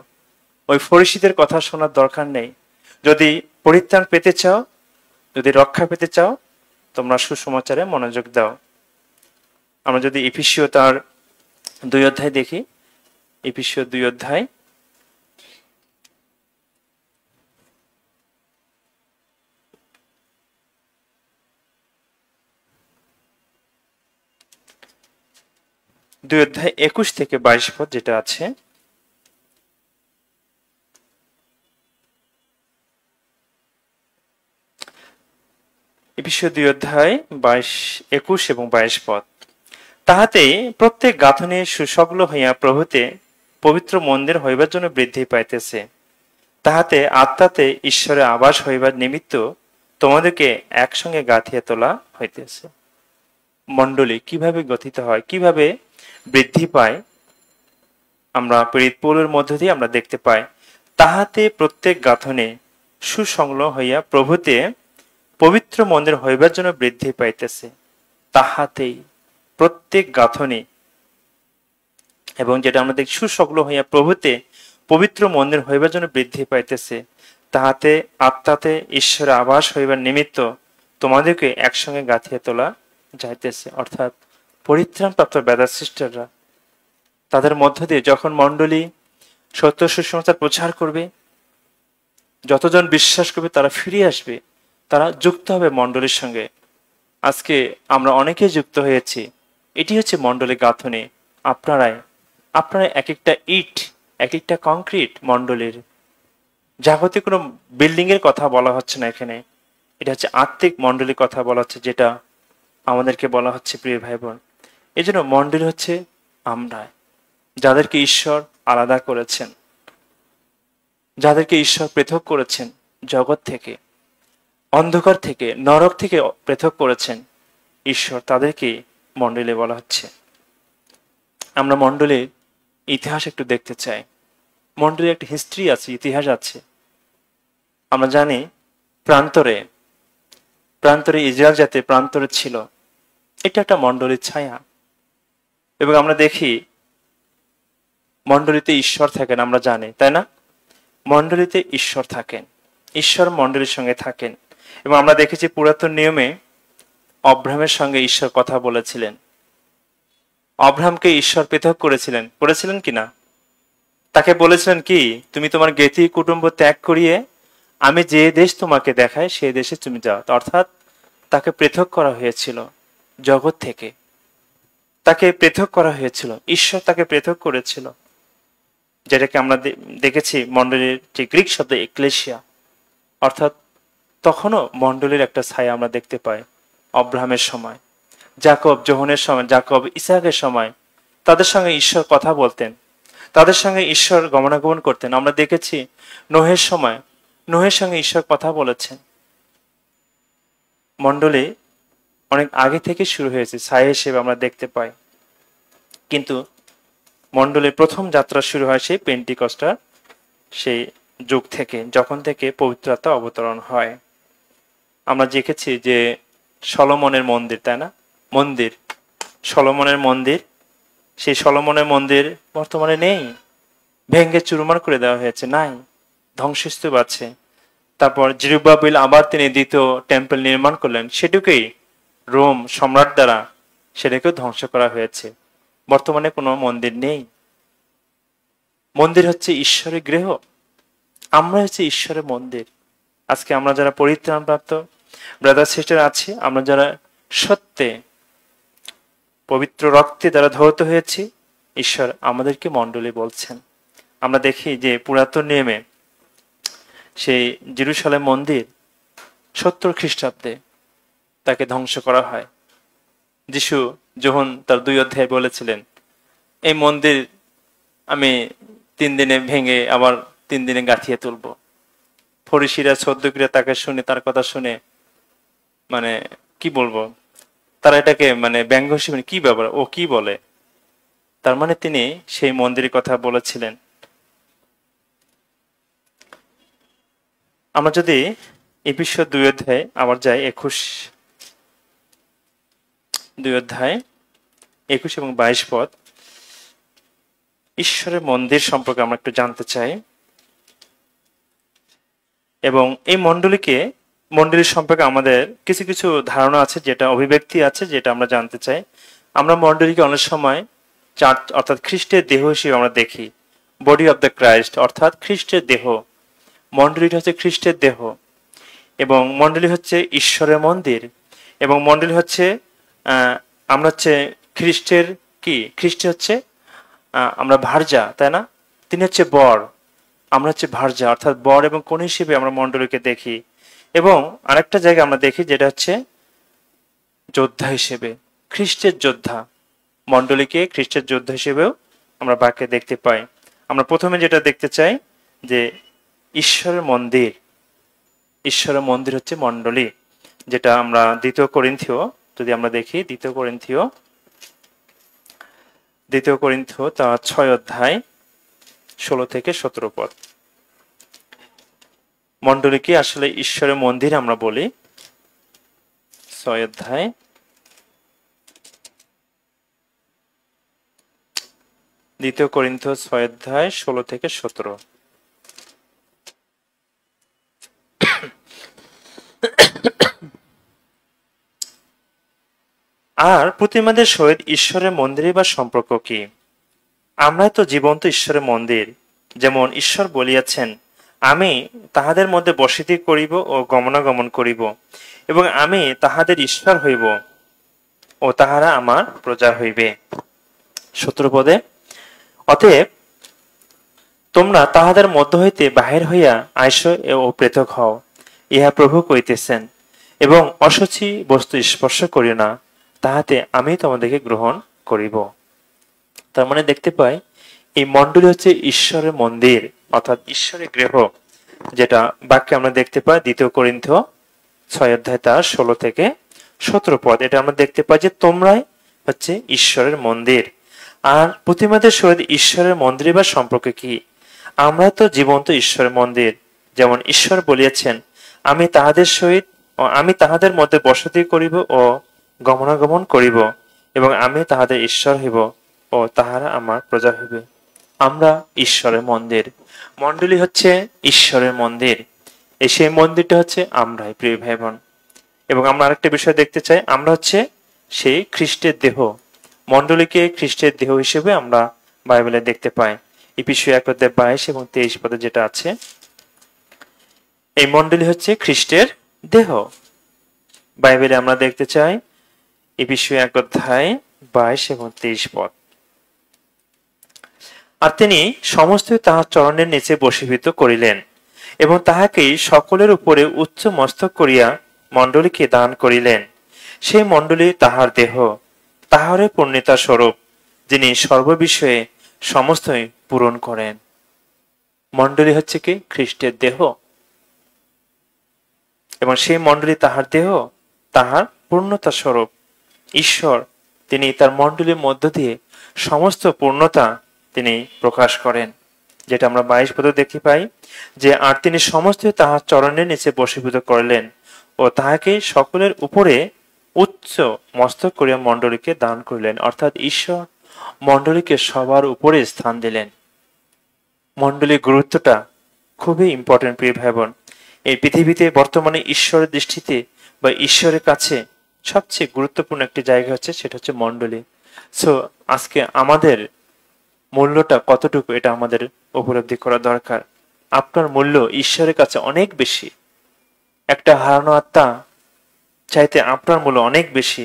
ওই ফরিসীদের কথা শোনার দরকার নেই। যদি পরিত্রাণ পেতে চাও, যদি রক্ষা পেতে চাও, তোমরা সুসমাচারে মনোযোগ দাও। আমরা যদি এফেসীয় তার 2 অধ্যায় দেখি, এফেসীয় 2 অধ্যায়, দুই অধ্যায় 21 থেকে 22 পদ যেটা আছে, এফেসীয় 2 অধ্যায় 21 এবং 22 পদ। তাহাতে প্রত্যেক গাঁথনে সুসংলগ্ন হইয়া প্রভুতে পবিত্র মন্দির হইবার জন্য বৃদ্ধি পাইতেছে, তাহাতে আত্মাতে ঈশ্বরের আবাস হইবার নিমিত্ত তোমাদেরকে একসঙ্গে গাঁথিয়া তোলা হইতেছে। মণ্ডলী কিভাবে গঠিত হয়, কিভাবে বৃদ্ধি পায়, আমরা প্রেরিত পৌলের মধ্য দিয়ে আমরা দেখতে পাই। তাহাতে প্রত্যেক গাঁথনে সুসংলগ্ন হইয়া প্রভুতে পবিত্র মন্দির হইবার জন্য বৃদ্ধি পাইতেছে। তাহাতেই প্রত্যেক গাঁথনে, এবং যেটা আমরা দেখি সুসংলগ্ন হইয়া প্রভুতে পবিত্র মন্দির হইবার জন্য বৃদ্ধি পাইতেছে, তাহাতে আত্মাতে ঈশ্বরের আবাস হইবার নিমিত্ত তোমাদেরকে একসঙ্গে গাঁথিয়া তোলা যাইতেছে। অর্থাৎ পরিত্রাণপ্রাপ্ত বেদাত সিস্টাররা, তাদের মধ্য দিয়ে যখন মণ্ডলী সত্য সুসমাচার প্রচার করবে, যতজন বিশ্বাস করবে তারা ফিরে আসবে, তারা যুক্ত হবে মণ্ডলীর সঙ্গে। আজকে আমরা অনেকেই যুক্ত হয়েছি। এটি হচ্ছে মণ্ডলী গাঁথনি। আপনারা এক একটা ইট, এক একটা কংক্রিট মণ্ডলীর। জাগতিক কোনো বিল্ডিং এর কথা বলা হচ্ছে না এখানে, এটা হচ্ছে আত্মিক মণ্ডলীর কথা বলা হচ্ছে, যেটা আমাদেরকে বলা হচ্ছে প্রিয় ভাই বোন। এই জন্য মণ্ডলী হচ্ছে আমরা, যাদেরকে ঈশ্বর আলাদা করেছেন, যাদেরকে ঈশ্বর পৃথক করেছেন, জগৎ থেকে, অন্ধকার থেকে, নরক থেকে পৃথক করেছেন ঈশ্বর, তাদেরকে মণ্ডলী বলা হচ্ছে। আমরা মণ্ডলীর ইতিহাস একটু দেখতে চাই। মণ্ডলীর একটা হিস্ট্রি আছে, ইতিহাস আছে। আমরা জানি প্রান্তরে ইসরায়েল জাতি প্রান্তরে ছিল, এটা একটা মণ্ডলীর ছায়া। এবং আমরা দেখি মণ্ডলীতে ঈশ্বর থাকেন, আমরা জানি, তাই না? মণ্ডলীতে ঈশ্বর থাকেন, ঈশ্বর মণ্ডলীর সঙ্গে থাকেন। এবং আমরা দেখেছি পুরাতন নিয়মে অব্রাহামের সঙ্গে ঈশ্বর কথা বলেছিলেন, অব্রাহামকে ঈশ্বর পৃথক করেছিলেন কিনা? তাকে বলেছিলেন কি, তুমি তোমার জ্ঞাতি কুটুম্ব ত্যাগ করিয়ে আমি যে দেশ তোমাকে দেখাই সেই দেশে তুমি যাও। অর্থাৎ তাকে পৃথক করা হয়েছিল জগৎ থেকে, তাকে পৃথক করা হয়েছিল, ঈশ্বর তাকে পৃথক করেছিল, যেটাকে আমরা দেখেছি মণ্ডলীর যে গ্রিক শব্দ এক্লেসিয়া, অর্থাৎ তখনও মণ্ডলীর একটা ছায়া আমরা দেখতে পাই। অব্রাহামের সময়, যাকব যোহনের সময়, যাকব ইসাকের সময় তাদের সঙ্গে ঈশ্বর কথা বলতেন, তাদের সঙ্গে ঈশ্বর গমনাগমন করতেন। আমরা দেখেছি নোহের সময় নোহের সঙ্গে ঈশ্বর কথা বলেছেন। মণ্ডলী অনেক আগে থেকে শুরু হয়েছে, ছায়া হিসেবে আমরা দেখতে পাই। কিন্তু মণ্ডলীর প্রথম যাত্রা শুরু হয় সেই পেন্টিকস্টার সেই যুগ থেকে, যখন থেকে পবিত্র আত্মা অবতরণ হয়। আমরা দেখেছি যে সলোমনের মন্দির, তাই না, মন্দির, সলোমনের মন্দির, সেই সলোমনের মন্দির বর্তমানে নেই, ভেঙ্গে চুরমার করে দেওয়া হয়েছে, নাই, ধ্বংসস্তূপ আছে। তারপর জেরুব্বাবেল আবার তিনি দ্বিতীয় টেম্পল নির্মাণ করলেন, সেটুকুই রোম সম্রাট দ্বারা সেটাকেও ধ্বংস করা হয়েছে। বর্তমানে কোনো মন্দির নেই। মন্দির হচ্ছে ঈশ্বরের গৃহ, আমরা হচ্ছে ঈশ্বরের মন্দির। আজকে আমরা যারা পরিত্রাণপ্রাপ্ত ব্রাদার সিস্টার আছি, আমরা যারা সত্যে পবিত্র রক্তে যারা ধৌত হয়েছি, ঈশ্বর আমাদেরকে মণ্ডলী বলছেন। আমরা দেখি যে পুরাতন নিয়মে সেই জেরুসালেম মন্দির 70 খ্রিস্টাব্দে তাকে ধ্বংস করা হয়। যিশু যখন তার 2 অধ্যায়ে বলেছিলেন, এই মন্দির আমি 3 দিনে ভেঙে আবার 3 দিনে গাঁথিয়ে তুলব। ফরিসিরা সদ্দুকীরা তাকে শুনে, তার কথা শুনে, মানে কি বলবো, তারা এটাকে মানে ব্যঙ্গ হিসেবে কি ব্যাপার, ও কি বলে, তার মানে তিনি সেই মন্দিরের কথা বলেছিলেন। আমরা যদি এফেসীয় 2 অধ্যায়ে আবার যাই, 2 অধ্যায় 21 এবং 22 পদ, ঈশ্বরের মন্দির সম্পর্কে আমরা একটু জানতে চাই। এবং এই মণ্ডলীর সম্পর্কে আমাদের কিছু কিছু ধারণা আছে, যেটা অভিব্যক্তি আছে, যেটা আমরা জানতে চাই। আমরা মণ্ডলীকে অনেক সময় চার্চ অর্থাৎ খ্রিস্টের দেহ হিসেবে আমরা দেখি, বডি অফ দ্য ক্রাইস্ট, অর্থাৎ খ্রিস্টের দেহ। মণ্ডলীটা হচ্ছে খ্রিস্টের দেহ, এবং মণ্ডলী হচ্ছে ঈশ্বরের মন্দির, এবং মণ্ডলী হচ্ছে আমরা হচ্ছে খ্রিস্টের কি, খ্রিস্ট হচ্ছে আমরা ভার্যা, তাই না, তিনি হচ্ছে বর, আমরা হচ্ছে ভার্যা, অর্থাৎ বর এবং কনে হিসেবে আমরা মণ্ডলীকে দেখি। এবং আরেকটা জায়গায় আমরা দেখি যেটা হচ্ছে যোদ্ধা হিসেবে, খ্রিস্টের যোদ্ধা। মণ্ডলীকে খ্রিস্টের যোদ্ধা হিসেবেও আমরা বাক্যে দেখতে পাই। আমরা প্রথমে যেটা দেখতে চাই যে ঈশ্বরের মন্দির, ঈশ্বরের মন্দির হচ্ছে মণ্ডলী, যেটা আমরা 2 করিন্থীয় যদি আমরা দেখি, 2 করিন্থীয় তা 6 অধ্যায় 16 থেকে 17 পদ। মণ্ডলীকে আসলে ঈশ্বরের মন্দির আমরা বলি। 6 অধ্যায় 2 করিন্থীয় 6 অধ্যায় 16 থেকে 17। আর প্রতিমাদের সহিত ঈশ্বরের মন্দিরে বা সম্পর্ক কি? আমরাই তো জীবন্ত ঈশ্বরের মন্দির, যেমন ঈশ্বর বলিয়াছেন, আমি তাহাদের মধ্যে বসতি করিব ও গমনাগমন করিব, এবং আমি তাহাদের ঈশ্বর হইব ও তাহারা আমার প্রজা হইবে। 17 পদে, অতএব তোমরা তাহাদের মধ্য হইতে বাহির হইয়া আইস ও পৃথক হও, ইহা প্রভু কইতেছেন, এবং অসুচি বস্তু স্পর্শ করিও না, তাহাতে আমি তোমাদেরকে গ্রহণ করিব। তার মানে দেখতে পাই এই মণ্ডলী হচ্ছে ঈশ্বরের মন্দির, অর্থাৎ ঈশ্বরের গৃহ, যেটা বাক্যে আমরা দেখতে পাই 2 করিন্থীয় 6 অধ্যায় তার 16 থেকে 17 পদ। এটা আমরা দেখতে পাই যে তোমরাই হচ্ছে ঈশ্বরের মন্দির। আর প্রতিমাদের সহিত ঈশ্বরের মন্দির বা সম্পর্কে কি? আমরা তো জীবন্ত ঈশ্বরের মন্দির, যেমন ঈশ্বর বলিয়াছেন, আমি তাহাদের মধ্যে বসতি করিব ও গমনাগমন করিব, এবং আমি তাহাদের ঈশ্বর হইব ও তাহারা আমার প্রজা হইবে। আমরা ঈশ্বরের মন্দির, মণ্ডলী হচ্ছে ঈশ্বরের মন্দির, এই সেই মন্দিরটা হচ্ছে আমরাই, প্রিয় ভাই বোন। এবং আমরা আরেকটা বিষয় দেখতে চাই, আমরা হচ্ছে সেই খ্রিস্টের দেহ। মণ্ডলীকে খ্রিস্টের দেহ হিসেবে আমরা বাইবেলে দেখতে পাই। এফেসীয় 1 অধ্যায় 22 এবং 23 পদে যেটা আছে, এই মণ্ডলী হচ্ছে খ্রিস্টের দেহ। বাইবেলে আমরা দেখতে চাই এফেসীয় 1 অধ্যায় 22 এবং 23 পদ। আর তিনি সমস্ত তাহার চরণের নিচে বশীভূত করিলেন, এবং তাহাকেই সকলের উপরে উচ্চ মস্তক করিয়া মণ্ডলীকে দান করিলেন। সেই মণ্ডলী তাহার দেহ, তাহারে পূর্ণতা স্বরূপ, যিনি সর্ববিষয়ে সমস্তই পূরণ করেন। মণ্ডলী হচ্ছে কি? খ্রিস্টের দেহ, এবং সেই মণ্ডলী তাহার দেহ, তাহার পূর্ণতা স্বরূপ। ঈশ্বর তিনি তার মণ্ডলীর মধ্য দিয়ে সমস্ত পূর্ণতা তিনি প্রকাশ করেন, যেটা আমরা 22 পদে দেখতে পাই যে, আর তিনি সমস্ত তাহার চরণের নিচে বশীভূত করলেন ও তাহাকে সকলের উপরে উচ্চ মস্তক করিয়া মণ্ডলীকে দান করিলেন। অর্থাৎ ঈশ্বর মণ্ডলীকে সবার উপরে স্থান দিলেন। মণ্ডলীর গুরুত্বটা খুবই ইম্পর্টেন্ট প্রিয় ভাই বোন। এই পৃথিবীতে বর্তমানে ঈশ্বরের দৃষ্টিতে বা ঈশ্বরের কাছে সবচেয়ে গুরুত্বপূর্ণ একটি জায়গা হচ্ছে, সেটা হচ্ছে মণ্ডলী। সো আজকে আমাদের মূল্যটা কতটুকু, এটা আমাদের উপলব্ধি করা দরকার। আপনার মূল্য ঈশ্বরের কাছে অনেক বেশি। একটা হারানো আত্মা চাইতে আপনার মূল্য অনেক বেশি।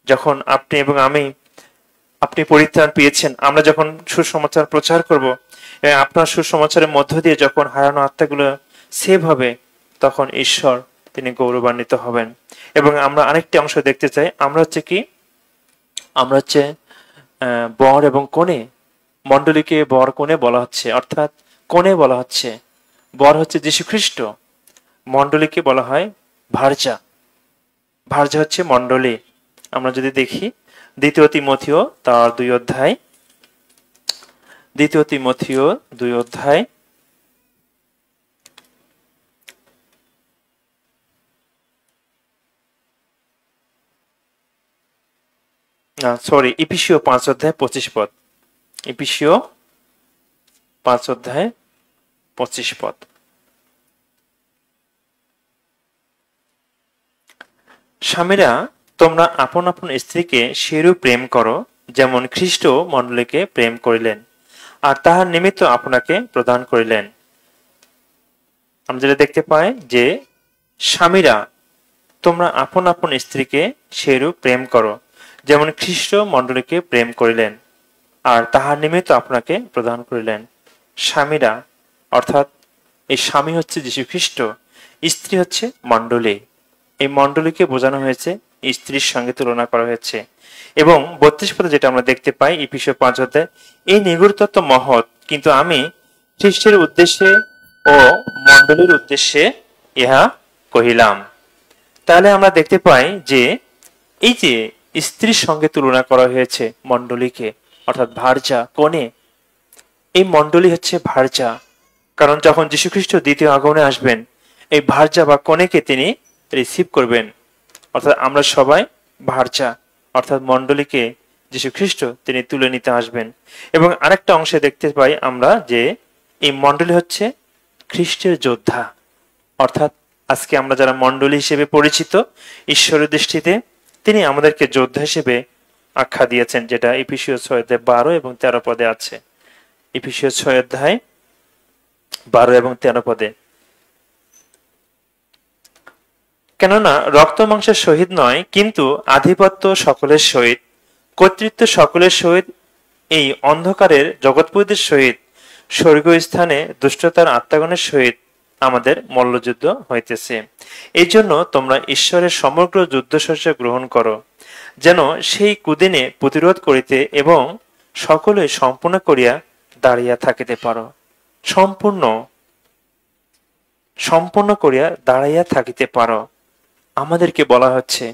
যখন আপনি এবং আমি, আপনি পরিত্রাণ পেয়েছেন, আমরা যখন সুসমাচার প্রচার করব, আপনার সুসমাচারের মধ্য দিয়ে যখন হারানো আত্মাগুলো সেভ হবে, তখন ঈশ্বর তিনি গৌরবান্বিত হবেন। এবং আমরা আরেকটি অংশ দেখতে চাই, আমরা হচ্ছে কি, আমরা হচ্ছে বর এবং কনে। মণ্ডলীকে বর কনে বলা হচ্ছে, অর্থাৎ কনে বলা হচ্ছে, বর হচ্ছে যীশু খ্রিস্ট, মণ্ডলীকে বলা হয় ভার্যা। ভার্যা হচ্ছে মণ্ডলী। আমরা যদি দেখি দ্বিতীয় তিমথিও তার 2 অধ্যায়, দ্বিতীয় তিমথিও 2 অধ্যায় ইপিসীয় 5 অধ্যায় 25 পদ, ইপিসীয় 5 অধ্যায় 25 পদ। স্বামীরা, তোমরা আপন আপন স্ত্রীকে সেরূপ প্রেম করো, যেমন খ্রিস্ট মণ্ডলীকে প্রেম করিলেন আর তাহার নিমিত্ত আপনাকে প্রদান করিলেন। আমরা যেটা দেখতে পাই যে, স্বামীরা তোমরা আপন আপন স্ত্রীকে সেরূপ প্রেম করো, যেমন খ্রিস্ট মণ্ডলীকে প্রেম করিলেন আর তাহার নিমিত্ত আপনাকে প্রদান করিলেন। স্বামীরা অর্থাৎ এই স্বামী হচ্ছে যীশু খ্রিস্ট, স্ত্রী হচ্ছে মণ্ডলী। এই মণ্ডলীকে বোঝানো হয়েছে, স্ত্রীর সঙ্গে তুলনা করা হয়েছে। এবং 32 পদে যেটা আমরা দেখতে পাই ইফিসীয় 5 অধ্যায়, এই নিগূঢ়তত্ত্ব মহৎ, কিন্তু আমি খ্রিস্টের উদ্দেশ্যে ও মণ্ডলীর উদ্দেশ্যে ইহা কহিলাম। তাহলে আমরা দেখতে পাই যে এই যে স্ত্রীর সঙ্গে তুলনা করা হয়েছে মণ্ডলীকে, অর্থাৎ ভার্যা, কনে। এই মণ্ডলী হচ্ছে ভার্যা, কারণ যখন যীশুখ্রিস্ট দ্বিতীয় আগমনে আসবেন, এই ভার্যা বা কনেকে তিনি রিসিভ করবেন। অর্থাৎ আমরা সবাই ভার্যা, অর্থাৎ মণ্ডলীকে যীশুখ্রিস্ট তিনি তুলে নিতে আসবেন। এবং আরেকটা অংশে দেখতে পাই আমরা যে এই মণ্ডলী হচ্ছে খ্রিস্টের যোদ্ধা। অর্থাৎ আজকে আমরা যারা মণ্ডলী হিসেবে পরিচিত ঈশ্বরের দৃষ্টিতে, তিনি আমাদেরকে যোদ্ধা হিসেবে আখ্যা দিয়েছেন, যেটা ইফিসীয় 6 অধ্যায় 12 এবং 13 পদে আছে। ইফিসীয় 6 অধ্যায় 12 এবং 13 পদে, কেননা রক্ত মাংসের সহিত নয়, কিন্তু আধিপত্য সকলের সহিত, কর্তৃত্ব সকলের সহিত, এই অন্ধকারের জগৎপতির সহিত, স্বর্গীয় স্থানে দুষ্টতার আত্মাগণের সহিত আমাদের মল্লযুদ্ধ হইতেছে। এই জন্য তোমরা ঈশ্বরের সমগ্র যুদ্ধশস্য গ্রহণ করো, যেন সেই কুদিনে প্রতিরোধ করিতে এবং সকলে সম্পূর্ণ করিয়া দাঁড়িয়া থাকিতে পারো। সম্পূর্ণ করিয়া দাঁড়াইয়া থাকিতে পারো। আমাদেরকে বলা হচ্ছে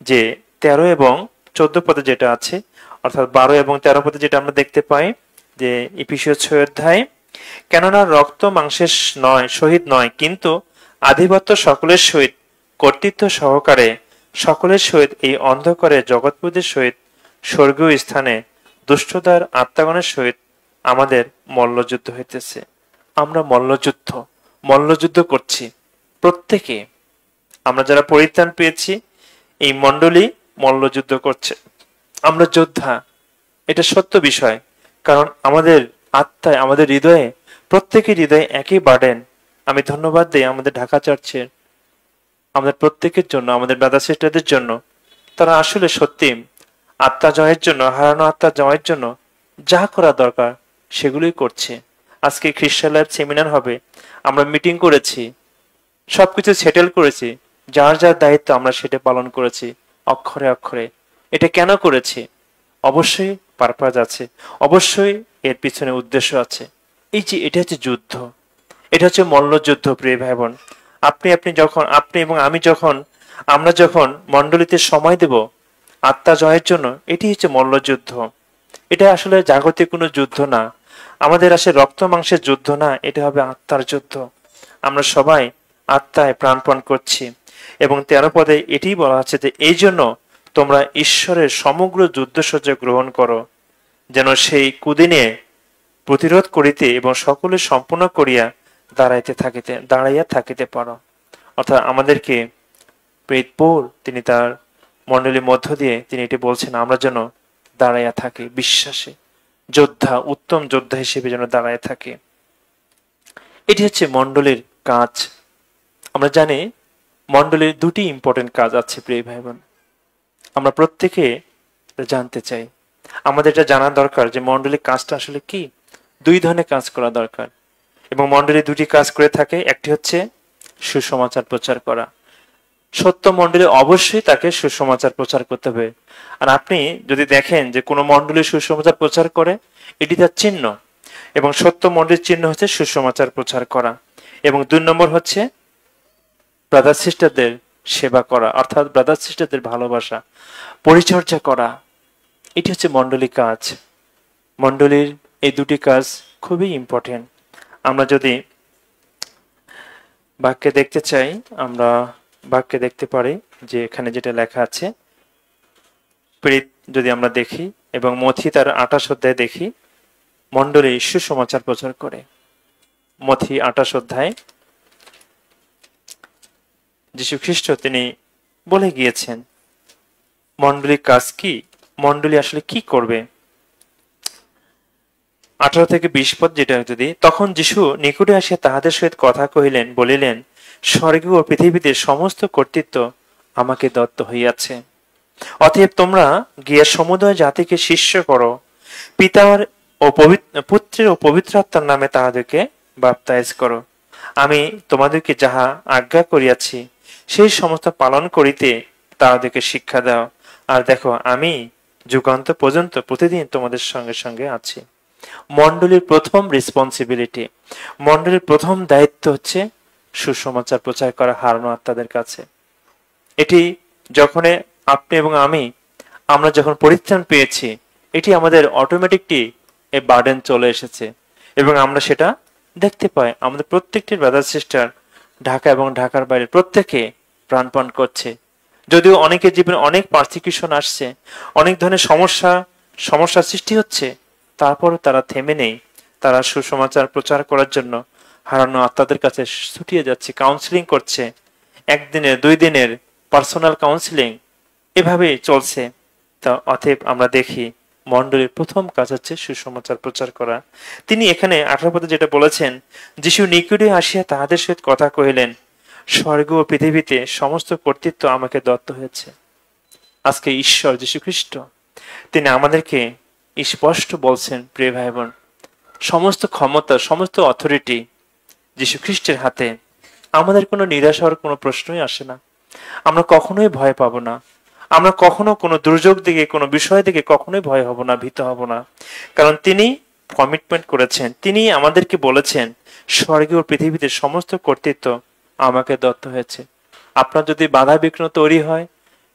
যে 13 এবং 14 পদে যেটা আছে, অর্থাৎ 12 এবং 13 পদে যেটা আমরা দেখতে পাই যে ইফিসীয় 6 অধ্যায়, কেননা রক্ত মাংসের সহিত নয়, কিন্তু আধিপত্য সকলের সহিত, কর্তৃত্ব সহকারে সকলের সহিত, এই অন্ধকারে জগৎপতির সহিত, স্বর্গীয় স্থানে দুষ্টতার আত্মাগণের সহিত আমাদের মল্লযুদ্ধ হইতেছে। আমরা মল্লযুদ্ধ করছি প্রত্যেকে। আমরা যারা পরিত্রাণ পেয়েছি, এই মণ্ডলী মল্লযুদ্ধ করছে। আমরা যোদ্ধা, এটা সত্য বিষয়। কারণ আমাদের আত্মায়, আমাদের হৃদয়ে, প্রত্যেকের হৃদয়ে একই বার্ডেন। আমি ধন্যবাদ দিই আমাদের ঢাকা চার্চের, আমাদের প্রত্যেকের জন্য, আমাদের ব্রাদার সিস্টারদের জন্য। তারা আসলে সত্যি আত্মা জয়ের জন্য, হারানো আত্মা জয়ের জন্য যা করা দরকার সেগুলোই করছে। আজকে খ্রিস্টান লাইফ সেমিনার হবে, আমরা মিটিং করেছি, সবকিছু সেটেল করেছি, যার যার দায়িত্ব আমরা সেটা পালন করেছি অক্ষরে অক্ষরে। এটা কেন করেছি? অবশ্যই পারপাজ আছে, অবশ্যই এর পিছনে উদ্দেশ্য আছে। এই যে এটা হচ্ছে যুদ্ধ, এটা হচ্ছে মল্লযুদ্ধ প্রিয় ভাই বোন। আপনি এবং আমি যখন, আমরা যখন মণ্ডলীতে সময় দেব আত্মা জয়ের জন্য, এটি হচ্ছে মল্লযুদ্ধ। এটা আসলে জাগতিক কোনো যুদ্ধ না, আমাদের আসে রক্ত মাংসের যুদ্ধ না, এটা হবে আত্মার যুদ্ধ। আমরা সবাই আত্মায় প্রাণপণ করছি। এবং 13 পদে এটি বলা হচ্ছে যে এই জন্য তোমরা ঈশ্বরের সমগ্র যুদ্ধসজ্জা গ্রহণ করো, যেন সেই কুদিনে প্রতিরোধ করিতে এবং সকলে সম্পূর্ণ করিয়া দাঁড়াইয়া থাকিতে পারো। অর্থাৎ আমাদেরকে পৌল তিনি তার মণ্ডলীর মধ্য দিয়ে তিনি এটি বলছেন, আমরা যেন দাঁড়াইয়া থাকি বিশ্বাসে, যোদ্ধা, উত্তম যোদ্ধা হিসেবে যেন দাঁড়াইয়া থাকে। এটি হচ্ছে মণ্ডলীর কাজ। আমরা জানি মণ্ডলীর দুটি ইম্পর্টেন্ট কাজ আছে প্রিয় ভাই বোন, আমরা প্রত্যেকে জানতে চাই। আমাদের এটা জানা দরকার যে মণ্ডলীর কাজটা আসলে কি। দুই ধরনের কাজ করা দরকার, এবং মণ্ডলী দুটি কাজ করে থাকে। একটি হচ্ছে সুসমাচার প্রচার করা। সত্য মণ্ডলী অবশ্যই তাকে সুসমাচার প্রচার করতে হবে। আর আপনি যদি দেখেন যে কোনো মণ্ডলী সুসমাচার প্রচার করে, এটি তার চিহ্ন। এবং সত্য মণ্ডলীর চিহ্ন হচ্ছে সুসমাচার প্রচার করা। এবং 2 নম্বর হচ্ছে ব্রাদার সিস্টারদের সেবা করা, অর্থাৎ ব্রাদার সিস্টারদের ভালোবাসা, পরিচর্যা করা। এটি হচ্ছে মণ্ডলী কাজ। মণ্ডলীর এই দুটি কাজ খুবই ইম্পর্টেন্ট। আমরা যদি বাক্যে দেখতে চাই, আমরা বাক্যে দেখতে পারি যে এখানে যেটা লেখা আছে, প্রেরিত যদি আমরা দেখি এবং মথি তার 28 অধ্যায় দেখি, মণ্ডলী সুসমাচার প্রচার করে। মথি 28 অধ্যায় যীশু খ্রিস্ট তিনি বলে গিয়েছেন মণ্ডলীর কাজ কি, মণ্ডলী আসলে কি করবে। 18 থেকে 20 পদ যেটা যদি, তখন যীশু নিকটে আসিয়া তাহাদের সহিত কথা কহিলেন, বলিলেন, স্বর্গে ও পৃথিবীতে সমস্ত কর্তৃত্ব আমাকে দত্ত হইয়াছে। অতএব তোমরা গিয়া সমুদয় জাতিকে শিষ্য করো, পিতার ও পুত্রের ও পবিত্র আত্মার নামে তাহাদেরকে বাপ্তাইজ করো। আমি তোমাদেরকে যাহা আজ্ঞা করিয়াছি সেই সমস্ত পালন করিতে তাহাদেরকে শিক্ষা দাও। আর দেখো, আমি যুগান্ত পর্যন্ত প্রতিদিন তোমাদের সঙ্গে সঙ্গে আছি। মণ্ডলীর প্রথম রেসপন্সিবিলিটি, মণ্ডলীর প্রথম দায়িত্ব হচ্ছে সুসমাচার প্রচার করা হারানো আত্মাদের কাছে। এটি যখন আপনি এবং আমরা যখন পরিত্রাণ পেয়েছি, এটি আমাদের অটোমেটিকলি এই বার্ডেন চলে এসেছে এবং আমরা সেটা দেখতে পাই। আমাদের প্রত্যেকটি ব্রাদার সিস্টার ঢাকা এবং ঢাকার বাইরে প্রত্যেকে প্রাণপণ করছে। যদিও অনেকের জীবনে অনেক পারসিকিউশন আসছে, অনেক ধরনের সমস্যা সৃষ্টি হচ্ছে, তারপরও তারা থেমে নেই। তারা সুসমাচার প্রচার করার জন্য হারানো আত্মাদের কাছে ছুটিয়ে যাচ্ছে, কাউন্সিলিং করছে, 1 দিনের 2 দিনের পার্সোনাল কাউন্সিলিং এভাবেই চলছে। তা অতএব আমরা দেখি মণ্ডলীর প্রথম কাজ হচ্ছে সুসমাচার প্রচার করা। তিনি এখানে 18 পদে যেটা বলেছেন, যিশু নিকটে আসিয়া তাহাদের সহিত কথা কহিলেন, স্বর্গ ও পৃথিবীতে সমস্ত কর্তৃত্ব আমাকে দত্ত হয়েছে। আজকে ঈশ্বর যীশু খ্রিস্ট তিনি আমাদেরকে স্পষ্ট বলছেন, প্রিয় ভাই বোন, সমস্ত ক্ষমতা, সমস্ত অথরিটি যীশু খ্রিস্টের হাতে। আমাদের কোনো নিরাশ হওয়ার কোনো প্রশ্নই আসে না। আমরা কখনোই ভয় পাবো না। আমরা কখনো কোনো দুর্যোগ দিকে, কোনো বিষয় দিকে কখনোই ভয় হব না, ভীত হব না। কারণ তিনি কমিটমেন্ট করেছেন, তিনি আমাদেরকে বলেছেন, স্বর্গে ও পৃথিবীতে সমস্ত কর্তৃত্ব আমাকে দত্ত হয়েছে। আপনার যদি বাধা বিঘ্ন তৈরি হয়,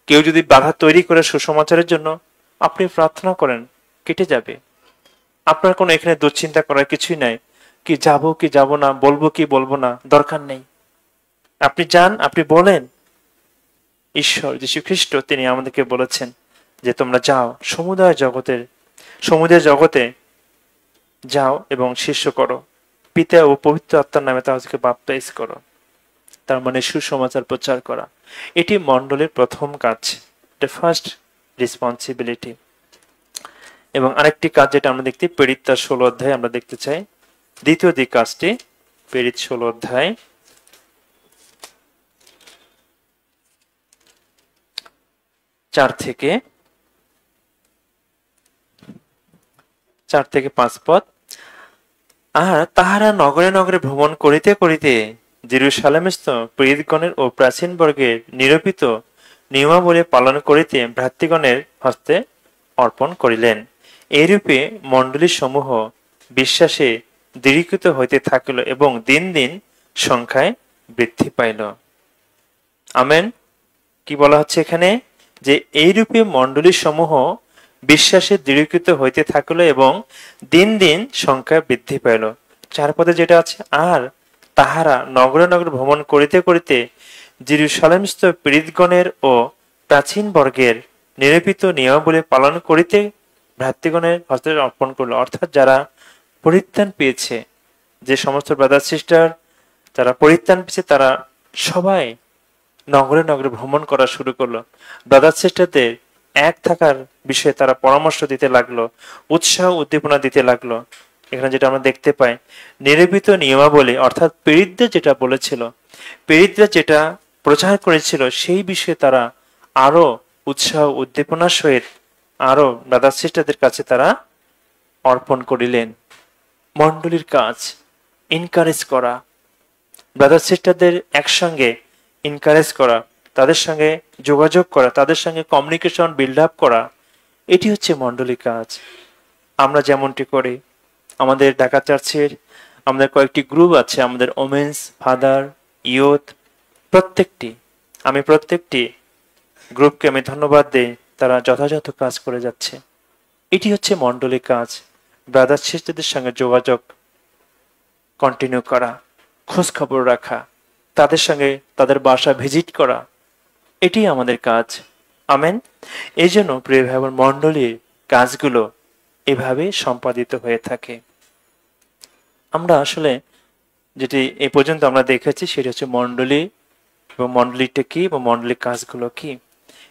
কেউ যদি বাধা তৈরি করে সুসমাচারের জন্য, আপনি প্রার্থনা করেন, কেটে যাবে। আপনার কোনো এখানে দুশ্চিন্তা করার কিছুই নাই, কি যাব কি যাব না, বলবো কি বলবো না, দরকার নেই। আপনি যান, আপনি বলেন। ঈশ্বর যীশু খ্রিস্ট তিনি আমাদেরকে বলেছেন যে তোমরা যাও, সমুদয় জগতে যাও এবং শিষ্য করো, পিতা ও পবিত্র আত্মার নামে তাদেরকে বাপ্তাইজ করো। তার মানে সুসমাচার প্রচার করা, এটি মণ্ডলীর প্রথম কাজ, দ্য ফার্স্ট রেসপন্সিবিলিটি। এবং আরেকটি কাজ যেটা আমরা দেখতে, প্রেরিত তার 16 অধ্যায় আমরা দেখতে চাই, দ্বিতীয় দিক কাজটি, প্রেরিত 16 অধ্যায় 4 থেকে 5 পদ। আর তাহারা নগরে নগরে ভ্রমণ করিতে করিতে জেরুসালেমস্থ প্রেরিতগণের ও প্রাচীন বর্গের নিরূপিত নিয়মাবলী পালন করিতে ভ্রাতৃগণের হস্তে অর্পণ করিলেন। এইরূপে মণ্ডলী সমূহ বিশ্বাসে দৃঢ়ীকৃত হইতে থাকিল এবং দিন দিন সংখ্যায় বৃদ্ধি পাইল। আমেন। কি বলা হচ্ছে এখানে? যে এইরূপে মণ্ডলী সমূহ বিশ্বাসে দৃঢ়ীকৃত হইতে থাকিল এবং দিন দিন সংখ্যা বৃদ্ধি পাইল। 4 পদে যেটা আছে, আর তাহারা নগরে নগরে ভ্রমণ করিতে করিতে জেরুসালেমস্থ প্রেরিতগণের ও প্রাচীন বর্গের নিরূপিত নিয়মাবলী পালন করিতে ভ্রাতৃগণের হস্তে অর্পণ করল। অর্থাৎ যারা পরিত্রাণ পেয়েছে, যে সমস্ত ব্রাদার সিস্টার যারা পরিত্রাণ পেয়েছে, তারা সবাই নগরে নগরে ভ্রমণ করা শুরু করলো। ব্রাদার সিস্টারদের এক থাকার বিষয়ে তারা পরামর্শ দিতে লাগলো, উৎসাহ উদ্দীপনা দিতে লাগলো। এখানে যেটা আমরা দেখতে পাই, নিরূপিত নিয়মাবলী অর্থাৎ প্রেরিতরা যেটা বলেছিল, প্রেরিতরা যেটা প্রচার করেছিল, সেই বিষয়ে তারা আরো উৎসাহ উদ্দীপনার সহিত আরো ব্রাদার সিস্টারদের কাছে তারা অর্পণ করিলেন। মণ্ডলীর কাজ এনকারেজ করা, ব্রাদার সিস্টারদের একসঙ্গে এনকারেজ করা, তাদের সঙ্গে যোগাযোগ করা, তাদের সঙ্গে কমিউনিকেশন বিল্ড আপ করা, এটি হচ্ছে মণ্ডলী কাজ। আমরা যেমনটি করি, আমাদের ঢাকা চার্চের আমাদের কয়েকটি গ্রুপ আছে, আমাদের ওমেন্স, ফাদার, ইয়ুথ, প্রত্যেকটি গ্রুপকে আমি ধন্যবাদ দিই, তারা যথাযথ কাজ করে যাচ্ছে। এটি হচ্ছে মণ্ডলী কাজ। ব্রাদার সিস্টারদের সঙ্গে যোগাযোগ কন্টিনিউ করা, খোঁজ খবর রাখা, তাদের সঙ্গে তাদের বাসা ভিজিট করা, এটি আমাদের কাজ। আমেন। এই জন্য প্রিয় ভাই বোন, মণ্ডলীর কাজগুলো এভাবে সম্পাদিত হয়ে থাকে। আমরা আসলে যেটি এ পর্যন্ত আমরা দেখেছি সেটি হচ্ছে মণ্ডলী, এবং মণ্ডলীটা কি এবং মণ্ডলীর কাজগুলো কি,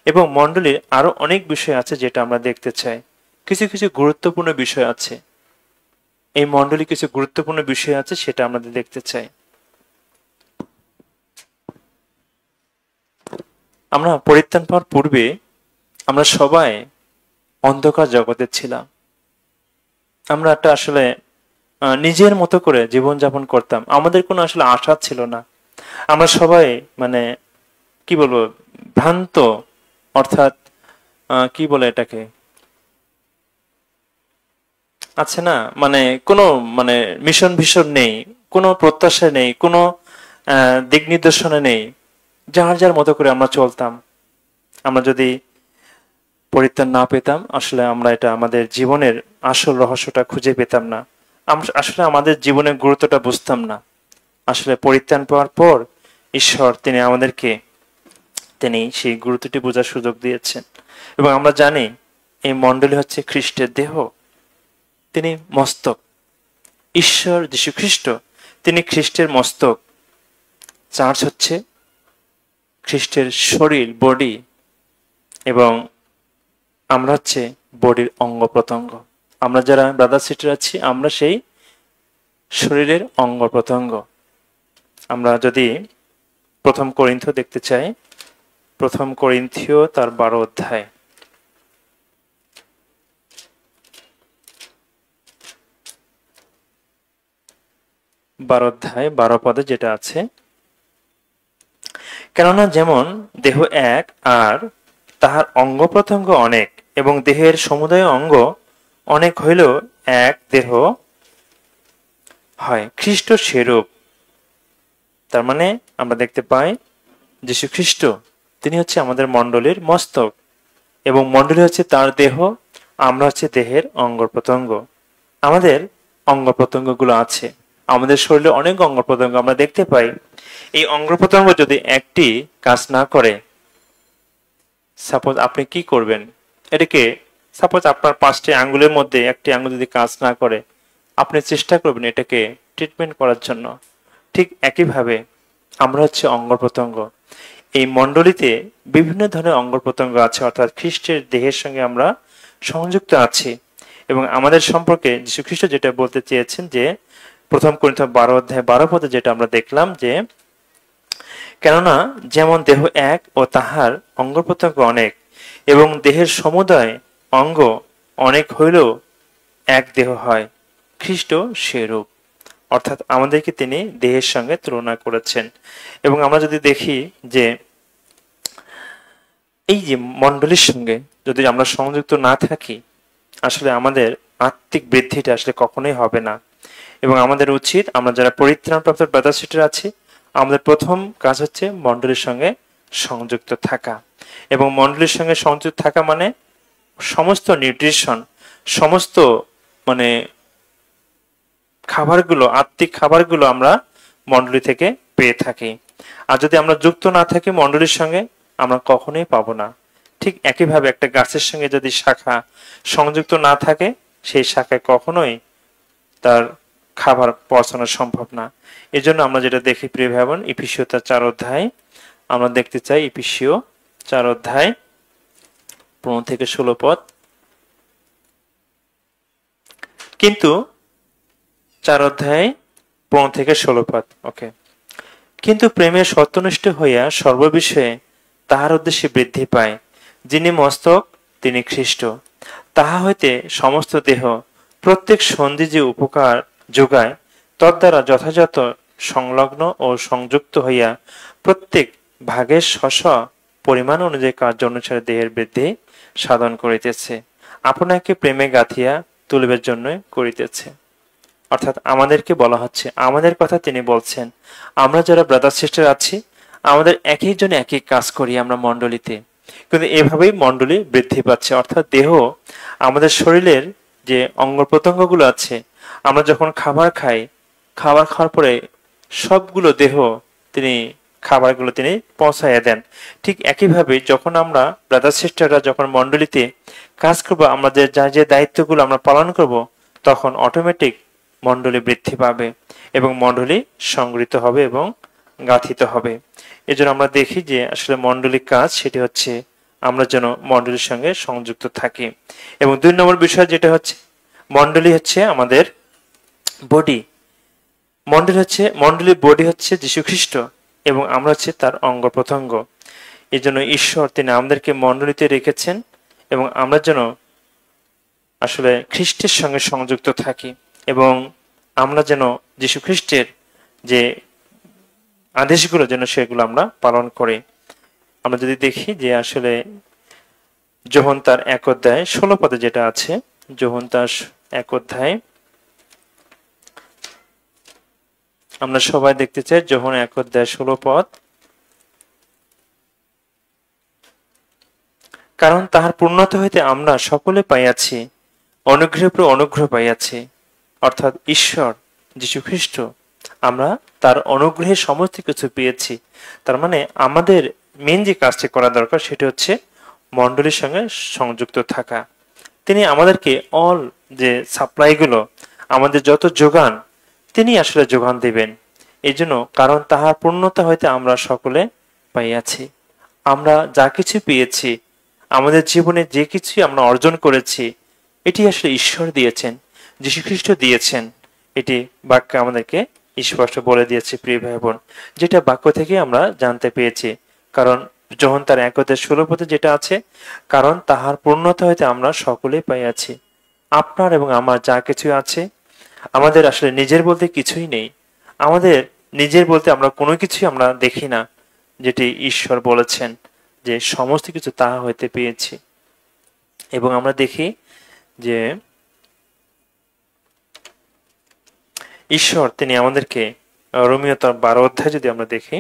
এবং মণ্ডলীর আরো অনেক বিষয় আছে যেটা আমরা দেখতে চাই। কিছু কিছু গুরুত্বপূর্ণ বিষয় আছে, এই মণ্ডলী কিছু গুরুত্বপূর্ণ বিষয় আছে, সেটা আমরা দেখতে চাই। আমরা পরিত্রাণ পাওয়ার পূর্বে আমরা সবাই অন্ধকার জগতে ছিলাম। আমরা একটা আসলে নিজের মতো করে জীবনযাপন করতাম, আমাদের কোনো আসলে আশা ছিল না। আমরা সবাই মানে কি বলবো, ভ্রান্ত, অর্থাৎ কি বলে এটাকে, আছে না, মানে কোনো মানে মিশন ভিশন নেই, কোনো প্রত্যাশা নেই, কোনো দিক নির্দেশনা নেই, যার যার মতো করে আমরা চলতাম। আমরা যদি পরিত্রাণ না পেতাম, আসলে আমরা এটা আমাদের জীবনের আসল রহস্যটা খুঁজে পেতাম না, আসলে আমাদের জীবনের গুরুত্বটা বুঝতাম না। আসলে পরিত্রাণ পাওয়ার পর ঈশ্বর তিনি আমাদেরকে সেই গুরুত্বটি বোঝার সুযোগ দিয়েছেন। এবং আমরা জানি এই মণ্ডলী হচ্ছে খ্রিস্টের দেহ, তিনি মস্তক, ঈশ্বর যীশু খ্রিস্ট তিনি খ্রিস্টের মস্তক, চার্চ হচ্ছে খ্রিস্টের শরীর, বডি, এবং আমরা হচ্ছে বডির অঙ্গ প্রত্যঙ্গ। আমরা যারা ব্রাদার সিস্টার আছি, আমরা সেই শরীরের অঙ্গ প্রত্যঙ্গ। আমরা যদি 1 করিন্থীয় দেখতে চাই, 1 করিন্থীয় তার 12 অধ্যায়, 12 পদে যেটা আছে, কেননা যেমন দেহ এক, আর তাহার অঙ্গ প্রত্যঙ্গ অনেক, এবং দেহের সমুদয় অঙ্গ অনেক হইলেও এক দেহ হয়, খ্রিস্ট সেরূপ। তার মানে আমরা দেখতে পাই যীশু খ্রিস্ট তিনি হচ্ছে আমাদের মণ্ডলীর মস্তক, এবং মণ্ডলী হচ্ছে তার দেহ, আমরা হচ্ছে দেহের অঙ্গ প্রত্যঙ্গ। আমাদের অঙ্গ প্রত্যঙ্গ গুলো আছে, আমাদের শরীরে অনেক অঙ্গ প্রত্যঙ্গ আমরা দেখতে পাই। এই অঙ্গ প্রত্যঙ্গ যদি একটি কাজ না করে, সাপোজ আপনি কি করবেন, এটাকে সাপোজ আপনার 5টি আঙ্গুলের মধ্যে একটি আঙ্গুল যদি কাজ না করে, আপনি চেষ্টা করবেন এটাকে ট্রিটমেন্ট করার জন্য। ঠিক একইভাবে আমরা হচ্ছে অঙ্গ প্রত্যঙ্গ। এই মণ্ডলীতে বিভিন্ন ধরনের অঙ্গ প্রত্যঙ্গ আছে, অর্থাৎ খ্রিস্টের দেহের সঙ্গে আমরা সংযুক্ত আছি। এবং আমাদের সম্পর্কে যীশু খ্রিস্ট যেটা বলতে চেয়েছেন, যে 1 করিন্থীয় 12 অধ্যায় 12 পদে যেটা আমরা দেখলাম, যে কেননা যেমন দেহ এক ও তাহার অঙ্গ প্রত্যঙ্গ অনেক, এবং দেহের সমুদয় অঙ্গ অনেক হইলেও এক দেহ হয়, খ্রিস্ট সেরূপ। অর্থাৎ আমাদেরকে তিনি দেহের সঙ্গে তুলনা করেছেন। এবং আমরা যদি দেখি যে এই যে মণ্ডলীর সঙ্গে যদি আমরা সংযুক্ত না থাকি, আসলে আমাদের আত্মিক বৃদ্ধিটা আসলে কখনোই হবে না। এবং আমাদের উচিত, আমরা যারা পরিত্রাণপ্রাপ্ত ব্রাদার সিস্টার আছি, আমাদের প্রথম কাজ হচ্ছে মণ্ডলীর সঙ্গে সংযুক্ত থাকা। এবং মণ্ডলীর সঙ্গে সংযুক্ত থাকা মানে সমস্ত নিউট্রিশন, সমস্ত মানে খাবারগুলো, আত্মিক খাবারগুলো আমরা মণ্ডলী থেকে পেয়ে থাকি। আর যদি আমরা যুক্ত না থাকি মণ্ডলীর সঙ্গে, আমরা কখনোই পাবো না। ঠিক একইভাবে একটা গাছের সঙ্গে যদি শাখা সংযুক্ত না থাকে, সেই শাখায় কখনোই তার খাবার পৌঁছানো সম্ভব না। এই জন্য আমরা যেটা দেখি প্রিয় ভাই বোন, ইফিসীয় তার 4 অধ্যায় আমরা দেখতে চাই। ইফিসীয় 4 অধ্যায় 15 থেকে 16 পদ। কিন্তু 4 অধ্যায় 15 থেকে 16 পদ। ওকে। কিন্তু প্রেমে সত্যনিষ্ঠ হইয়া সর্ববিষয়ে তাহার উদ্দেশ্যে বৃদ্ধি পায়, যিনি মস্তক, তিনি খ্রিস্ট। তাহা হইতে সমস্ত দেহ প্রত্যেক সন্ধি যে উপকার যোগায়, তদ্বারা যথাযথ সংলগ্ন ও সংযুক্ত হইয়া প্রত্যেক ভাগের স্ব পরিমাণ অনুযায়ী কার্য অনুসারে দেহের বৃদ্ধি সাধন করিতেছে, আপনাকে প্রেমে গাঁথিয়া তুলিবার জন্য করিতেছে। অর্থাৎ আমাদেরকে বলা হচ্ছে, আমাদের কথা তিনি বলছেন, আমরা যারা ব্রাদার সিস্টার আছি, আমাদের এক একজনে এক এক কাজ করি আমরা মণ্ডলীতে, কিন্তু এভাবেই মণ্ডলী বৃদ্ধি পাচ্ছে। অর্থাৎ দেহ, আমাদের শরীরের যে অঙ্গ প্রত্যঙ্গগুলো আছে, আমরা যখন খাবার খাই, খাবার খাওয়ার পরে সবগুলো দেহ তিনি খাবারগুলো তিনি পৌঁছাইয়া দেন। ঠিক একইভাবে যখন আমরা ব্রাদার সিস্টাররা যখন মণ্ডলীতে কাজ করবো, আমাদের যা যে দায়িত্বগুলো আমরা পালন করব, তখন অটোমেটিক মণ্ডলী বৃদ্ধি পাবে এবং মণ্ডলী সংগৃহীত হবে এবং গাঁথিত হবে। এজন্য আমরা দেখি যে আসলে মণ্ডলীর কাজ সেটি হচ্ছে আমরা যেন মণ্ডলীর সঙ্গে সংযুক্ত থাকি। এবং 2 নম্বর বিষয় যেটা হচ্ছে, মণ্ডলী হচ্ছে আমাদের বডি। মণ্ডলীর বডি হচ্ছে যীশুখ্রিস্ট এবং আমরা হচ্ছে তার অঙ্গ প্রত্যঙ্গ। এই জন্য ঈশ্বর তিনি আমাদেরকে মণ্ডলীতে রেখেছেন এবং আমরা যেন আসলে খ্রিস্টের সঙ্গে সংযুক্ত থাকি এবং আমরা যেন যীশুখ্রিস্টের যে আদেশগুলো যেন সেগুলো আমরা পালন করি। আমরা যদি দেখি যে আসলে যোহন তার 1 অধ্যায় 16 পদে যেটা আছে, যোহন তার 1 অধ্যায় আমরা সবাই দেখতে চাই। যোহন 1 অধ্যায় 16 পদ। কারণ তাহার পূর্ণতা হইতে আমরা সকলে পাইয়াছি, অনুগ্রহের উপর অনুগ্রহ পাইয়াছি। অর্থাৎ ঈশ্বর যীশুখ্রিস্ট, আমরা তার অনুগ্রহে সমস্ত কিছু পেয়েছি। তার মানে আমাদের মেন যে কাজটি করা দরকার সেটা হচ্ছে মণ্ডলীর সঙ্গে সংযুক্ত থাকা। তিনি আমাদেরকে অল যে সাপ্লাইগুলো, আমাদের যত যোগান, তিনি আসলে যোগান দিবেন। এই জন্য কারণ তাহার পূর্ণতা হইতে আমরা সকলে পাইয়াছি। আমরা যা কিছু পেয়েছি, আমাদের জীবনে যে কিছু আমরা অর্জন করেছি, এটি আসলে ঈশ্বর দিয়েছেন, যীশুখ্রিস্ট দিয়েছেন। এটি বাক্য আমাদেরকে স্পষ্ট বলে দিয়েছে প্রিয় ভাই বোন, যেটা বাক্য থেকে আমরা জানতে পেরেছি। কারণ যোহন তার 1 অধ্যায় 16 পদে যেটা আছে, কারণ তাহার পূর্ণতা হইতে আমরা সকলে পাইয়াছি। আপনার এবং আমার যা কিছু আছে, আমাদের আসলে নিজের বলতে কিছুই নেই। আমাদের নিজের বলতে আমরা কোনো কিছুই আমরা দেখি না, যেটি ঈশ্বর বলেছেন যে সমস্ত কিছু তাহা হইতে পেয়েছি। এবং আমরা দেখি যে ঈশ্বর তিনি আমাদেরকে রোমিও তার 12 অধ্যায় যদি আমরা দেখি,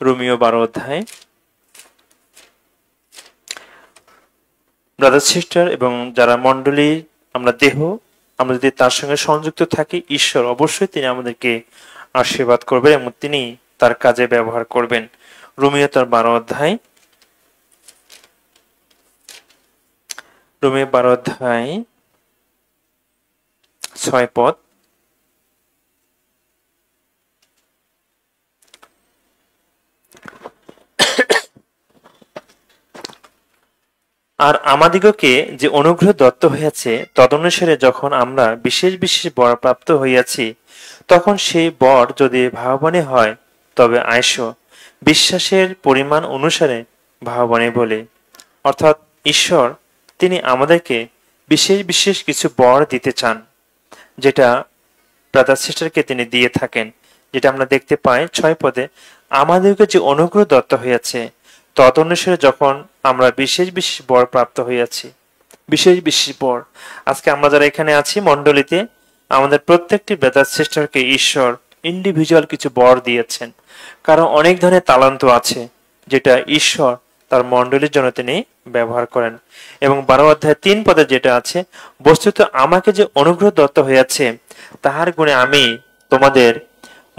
রোমিও 12 অধ্যায়, ব্রাদার সিস্টার এবং যারা মণ্ডলী, আমরা দেহ, আমরা যদি তার সঙ্গে সংযুক্ত থাকি, ঈশ্বর অবশ্যই তিনি আমাদেরকে আশীর্বাদ করবেন এবং তিনি তার কাজে ব্যবহার করবেন। রোমিও তার 12 অধ্যায়, রোমিও 12 অধ্যায় 6 পদ। আর আমাদিগকে যে অনুগ্রহ দত্ত হইয়াছে, তদনুসারে যখন আমরা বিশেষ বিশেষ বর প্রাপ্ত হইয়াছি, তখন সেই বর যদি ভাববানে হয়, তবে আয়স বিশ্বাসের পরিমাণ অনুসারে ভাববানে বলে। অর্থাৎ ঈশ্বর তিনি আমাদেরকে বিশেষ বিশেষ কিছু বর দিতে চান, যেটা ব্রাদার সিস্টারকে তিনি দিয়ে থাকেন, যেটা আমরা দেখতে পাই 6 পদে, আমাদেরকে যে অনুগ্রহ দত্ত হইয়াছে তদনুসারে যখন আমরা বিশেষ বিশেষ বর প্রাপ্ত হইয়াছি। বিশেষ বিশেষ বর, আজকে আমরা যারা এখানে আছি মণ্ডলীতে, আমাদের প্রত্যেকটি ব্রাদার সিস্টারকে ঈশ্বর ইন্ডিভিজুয়াল কিছু বর দিয়েছেন। কারণ অনেক ধরনের তালান্ত আছে যেটা ঈশ্বর তার মণ্ডলীর জন্য তিনি ব্যবহার করেন। এবং 12 অধ্যায় 3 পদে যেটা আছে, বস্তুত আমাকে যে অনুগ্রহ দত্ত হইয়াছে তাহার গুণে আমি তোমাদের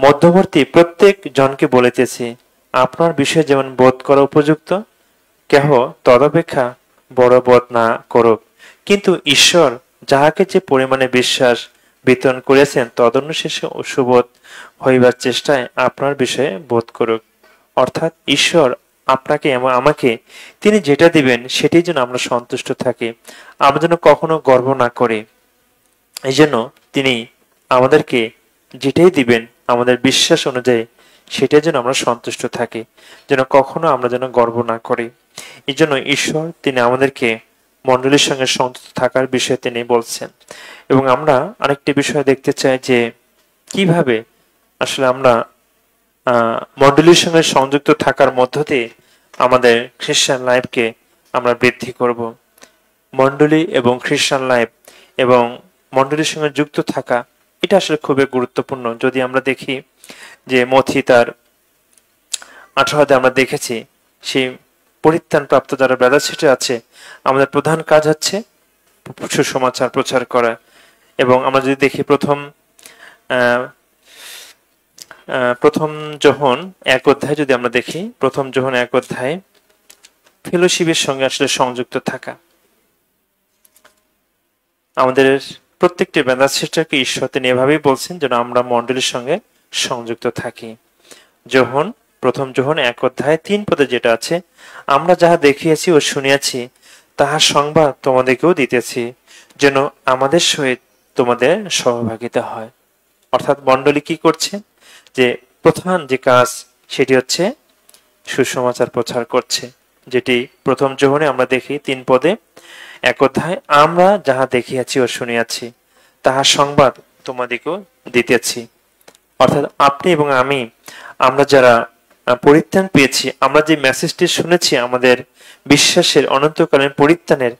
মধ্যবর্তী প্রত্যেক জনকে বলিতেছি, আপনার বিষয়ে যেমন বোধ করা উপযুক্ত কেহ তদপেক্ষা বড় বোধ না করুক, কিন্তু ঈশ্বর যাহাকে যে পরিমাণে বিশ্বাস বিতরণ করিয়াছেন তদনুশেষে সুবোধ হইবার চেষ্টায় আপনার বিষয়ে বোধ করুক। অর্থাৎ ঈশ্বর আপনাকে এবং আমাকে তিনি যেটা দিবেন সেটাই যেন আমরা সন্তুষ্ট থাকি, আমরা যেন কখনো গর্ব না করি। এই জন্য তিনি আমাদেরকে যেটাই দিবেন আমাদের বিশ্বাস অনুযায়ী সেটাই যেন আমরা সন্তুষ্ট থাকি, যেন কখনো আমরা যেন গর্ব না করি। এই জন্য ঈশ্বর তিনি আমাদেরকে মণ্ডলীর সঙ্গে সন্তুষ্ট থাকার বিষয়ে তিনি বলছেন। এবং আমরা আরেকটি বিষয় দেখতে চাই যে কিভাবে আসলে আমরা মণ্ডলীর সঙ্গে সংযুক্ত থাকার মধ্য দিয়ে আমাদের খ্রিস্টান লাইফকে আমরা বৃদ্ধি করব। মণ্ডলী এবং খ্রিস্টান লাইফ এবং মণ্ডলীর সঙ্গে যুক্ত থাকা এটা আসলে খুবই গুরুত্বপূর্ণ। যদি আমরা দেখি যে মথি তার 18 আমরা দেখেছি, সেই পরিত্রাণ প্রাপ্ত যারা ব্রাদার সিস্টার আছে, আমাদের প্রধান কাজ হচ্ছে সুসমাচার প্রচার করা। এবং আমরা যদি দেখি প্রথম যোহন 1 অধ্যায় যদি আমরা দেখি, প্রথম যোহন 1 অধ্যায় ফেলোশিপের সঙ্গে আসলে সংযুক্ত থাকা। আমাদের প্রত্যেকটি ব্রাদার সিস্টারকে ঈশ্বর তিনি এভাবেই বলছেন যেন আমরা মণ্ডলীর সঙ্গে সংযুক্ত থাকি। প্রথম যোহন 1 অধ্যায় 3 পদে যেটা আছে, আমরা যাহা দেখিয়াছি ও শুনিয়াছি তাহার সংবাদ তোমাদেরকেও দিতেছি, যেন আমাদের সহিত তোমাদের সহভাগিতা হয়। অর্থাৎ মণ্ডলী কি করছে, যে প্রধান যে কাজ সেটি হচ্ছে সুসমাচার প্রচার করছে, যেটি প্রথম যোহনে আমরা দেখি 3 পদে 1 অধ্যায়, আমরা যাহা দেখিয়াছি ও শুনিয়াছি তাহার সংবাদ তোমাদেরকেও দিতেছি। অর্থাৎ আপনি এবং আমরা যারা পরিত্রাণ পেয়েছি, আমরা যে মেসেজটি শুনেছি আমাদের বিশ্বাসের অনন্তকালীন পরিত্রাণের,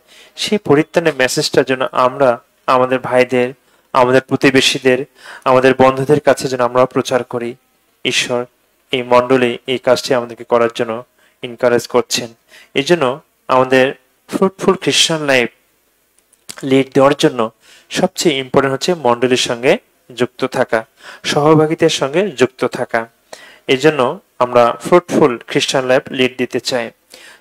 সেই পরিত্রাণের মেসেজটার জন্য আমরা আমাদের ভাইদের, আমাদের প্রতিবেশীদের, আমাদের বন্ধুদের কাছে যেন আমরা প্রচার করি। ঈশ্বর এই মণ্ডলী এই কাজটি আমাদেরকে করার জন্য এনকারেজ করছেন। এই জন্য আমাদের ফ্রুটফুল খ্রিস্টান লাইফ লিড দেওয়ার জন্য সবচেয়ে ইম্পর্টেন্ট হচ্ছে মণ্ডলীর সঙ্গে যুক্ত থাকা, সহভাগিতার সঙ্গে যুক্ত থাকা। এই জন্য আমরা ফ্রুটফুল খ্রিস্টান লাইফ লিড দিতে চাই।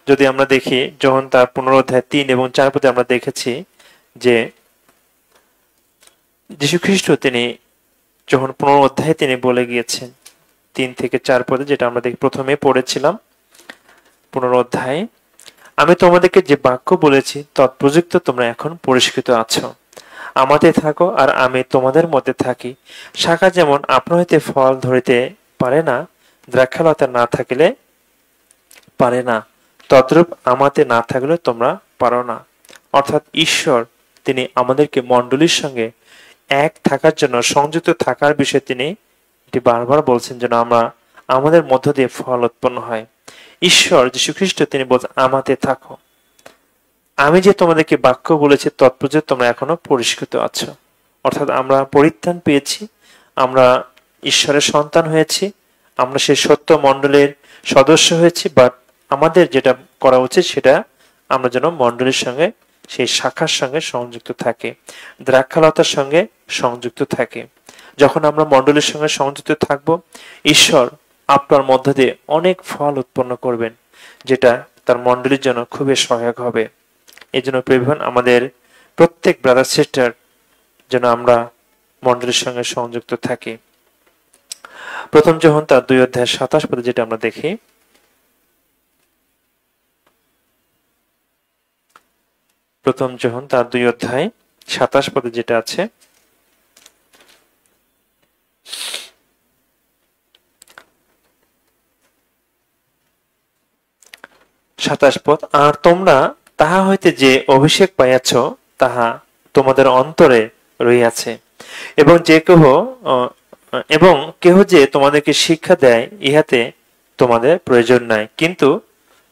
যদি আমরা দেখি যখন তার 15 অধ্যায় 3 এবং 4 পদে আমরা দেখেছি যে যীশু খ্রিস্ট তিনি যখন 15 অধ্যায়ে তিনি বলে গিয়েছেন 3 থেকে 4 পদে, যেটা আমরা প্রথমে পড়েছিলাম 15 অধ্যায়, আমি তোমাদেরকে যে বাক্য বলেছি তৎপ্রযুক্ত তোমরা এখন পরিষ্কৃত আছো, আমাতে থাকো আর আমি তোমাদের মধ্যে থাকি। শাখা যেমন আপনা হইতে ফল ধরিতে পারে না দ্রাক্ষালতা না থাকিলে পারে না, তদ্রূপ আমাতে না থাকলে তোমরা পারো না। অর্থাৎ ঈশ্বর তিনি আমাদেরকে মণ্ডলীর সঙ্গে এক থাকার জন্য, সংযুক্ত থাকার বিষয়ে তিনি এটি বারবার বলছেন যেন আমরা আমাদের মধ্য দিয়ে ফল উৎপন্ন হয়। ঈশ্বর যীশু খ্রিস্ট তিনি বলছেন আমাতে থাকো, আমি যে তোমাদেরকে বাক্য বলেছি তৎপ্রযুক্ত তোমরা এখনো পরিষ্কৃত আছো। অর্থাৎ আমরা পরিত্রাণ পেয়েছি, আমরা ঈশ্বরের সন্তান হয়েছি, আমরা সেই সত্য মণ্ডলের সদস্য হয়েছি, বাট আমাদের যেটা করা উচিত সেটা আমরা যেন মণ্ডলীর সঙ্গে, সেই শাখার সঙ্গে সংযুক্ত থাকে, দ্রাক্ষালতার সঙ্গে সংযুক্ত থাকে। যখন আমরা মণ্ডলীর সঙ্গে সংযুক্ত থাকব, ঈশ্বর আপনার মধ্য দিয়ে অনেক ফল উৎপন্ন করবেন, যেটা তার মণ্ডলীর জন্য খুবই সহায়ক হবে। এই জন্য প্রিয়গণ, আমাদের প্রত্যেক ব্রাদার সিস্টার যেন আমরা মণ্ডলীর সঙ্গে সংযুক্ত থাকি। প্রথম যোহন তার 2 অধ্যায় 27 পদে যেটা আমরা দেখি, প্রথম যোহন তার 2 অধ্যায় 27 পদে যেটা আছে, পদ, আর তোমরা তাহা হইতে যে অভিষেক পাইয়াছ তাহা তোমাদের অন্তরে রহিয়াছে, এবং যে কেহ আহ, এবং কেহ যে তোমাদেরকে শিক্ষা দেয়, ইহাতে তোমাদের প্রয়োজন নাই, কিন্তু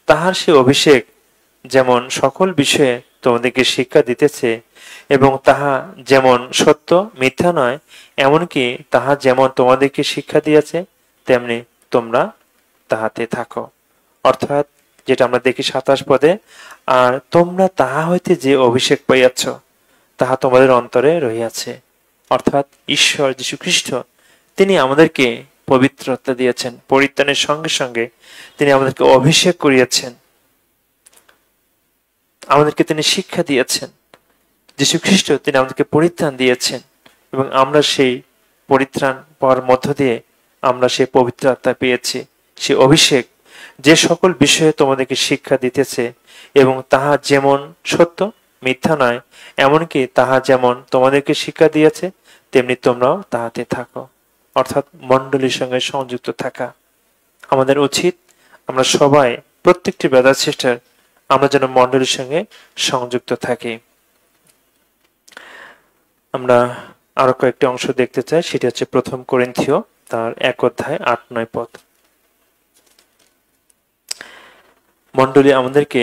তাহার সে অভিষেক যেমন সকল বিষয়ে তোমাদেরকে শিক্ষা দিতেছে, এবং তাহা যেমন সত্য মিথ্যা নয়, এমনকি তাহা যেমন তোমাদেরকে শিক্ষা দিয়েছে, তেমনি তোমরা তাহাতে থাকো। অর্থাৎ যেটা আমরা দেখি 27 পদে, আর তোমরা তাহা হইতে যে অভিষেক পাইয়াছ, তাহা তোমাদের অন্তরে রহিয়াছে। অর্থাৎ ঈশ্বর যীশু খ্রিস্ট তিনি আমাদেরকে পবিত্রতা দিয়েছেন, পরিত্রাণের সঙ্গে সঙ্গে তিনি আমাদেরকে অভিষেক করিয়াছেন, আমাদেরকে তিনি শিক্ষা দিয়েছেন। যীশু খ্রিস্ট তিনি আমাদেরকে পরিত্রাণ দিয়েছেন, এবং আমরা সেই পরিত্রাণ পাওয়ার মধ্য দিয়ে আমরা সেই পবিত্র আত্মা পেয়েছি, সেই অভিষেক যে সকল বিষয়ে তোমাদেরকে শিক্ষা দিতেছে, এবং তাহা যেমন সত্য মিথ্যা নয়, এমনকি তাহা যেমন তোমাদেরকে শিক্ষা দিয়েছে, তেমনি তোমরাও তাহাতে থাকো। অর্থাৎ মণ্ডলীর সঙ্গে সংযুক্ত থাকা আমাদের উচিত। আমরা সবাই, প্রত্যেকটি ব্রাদার সিস্টার, আমরা যেন মণ্ডলীর সঙ্গে সংযুক্ত থাকি। আমরা আরো কয়েকটি অংশ দেখতে চাই, সেটি হচ্ছে 1 কোরিন্থীয় তার 1 অধ্যায় 8-9 পদ। মণ্ডলী আমাদেরকে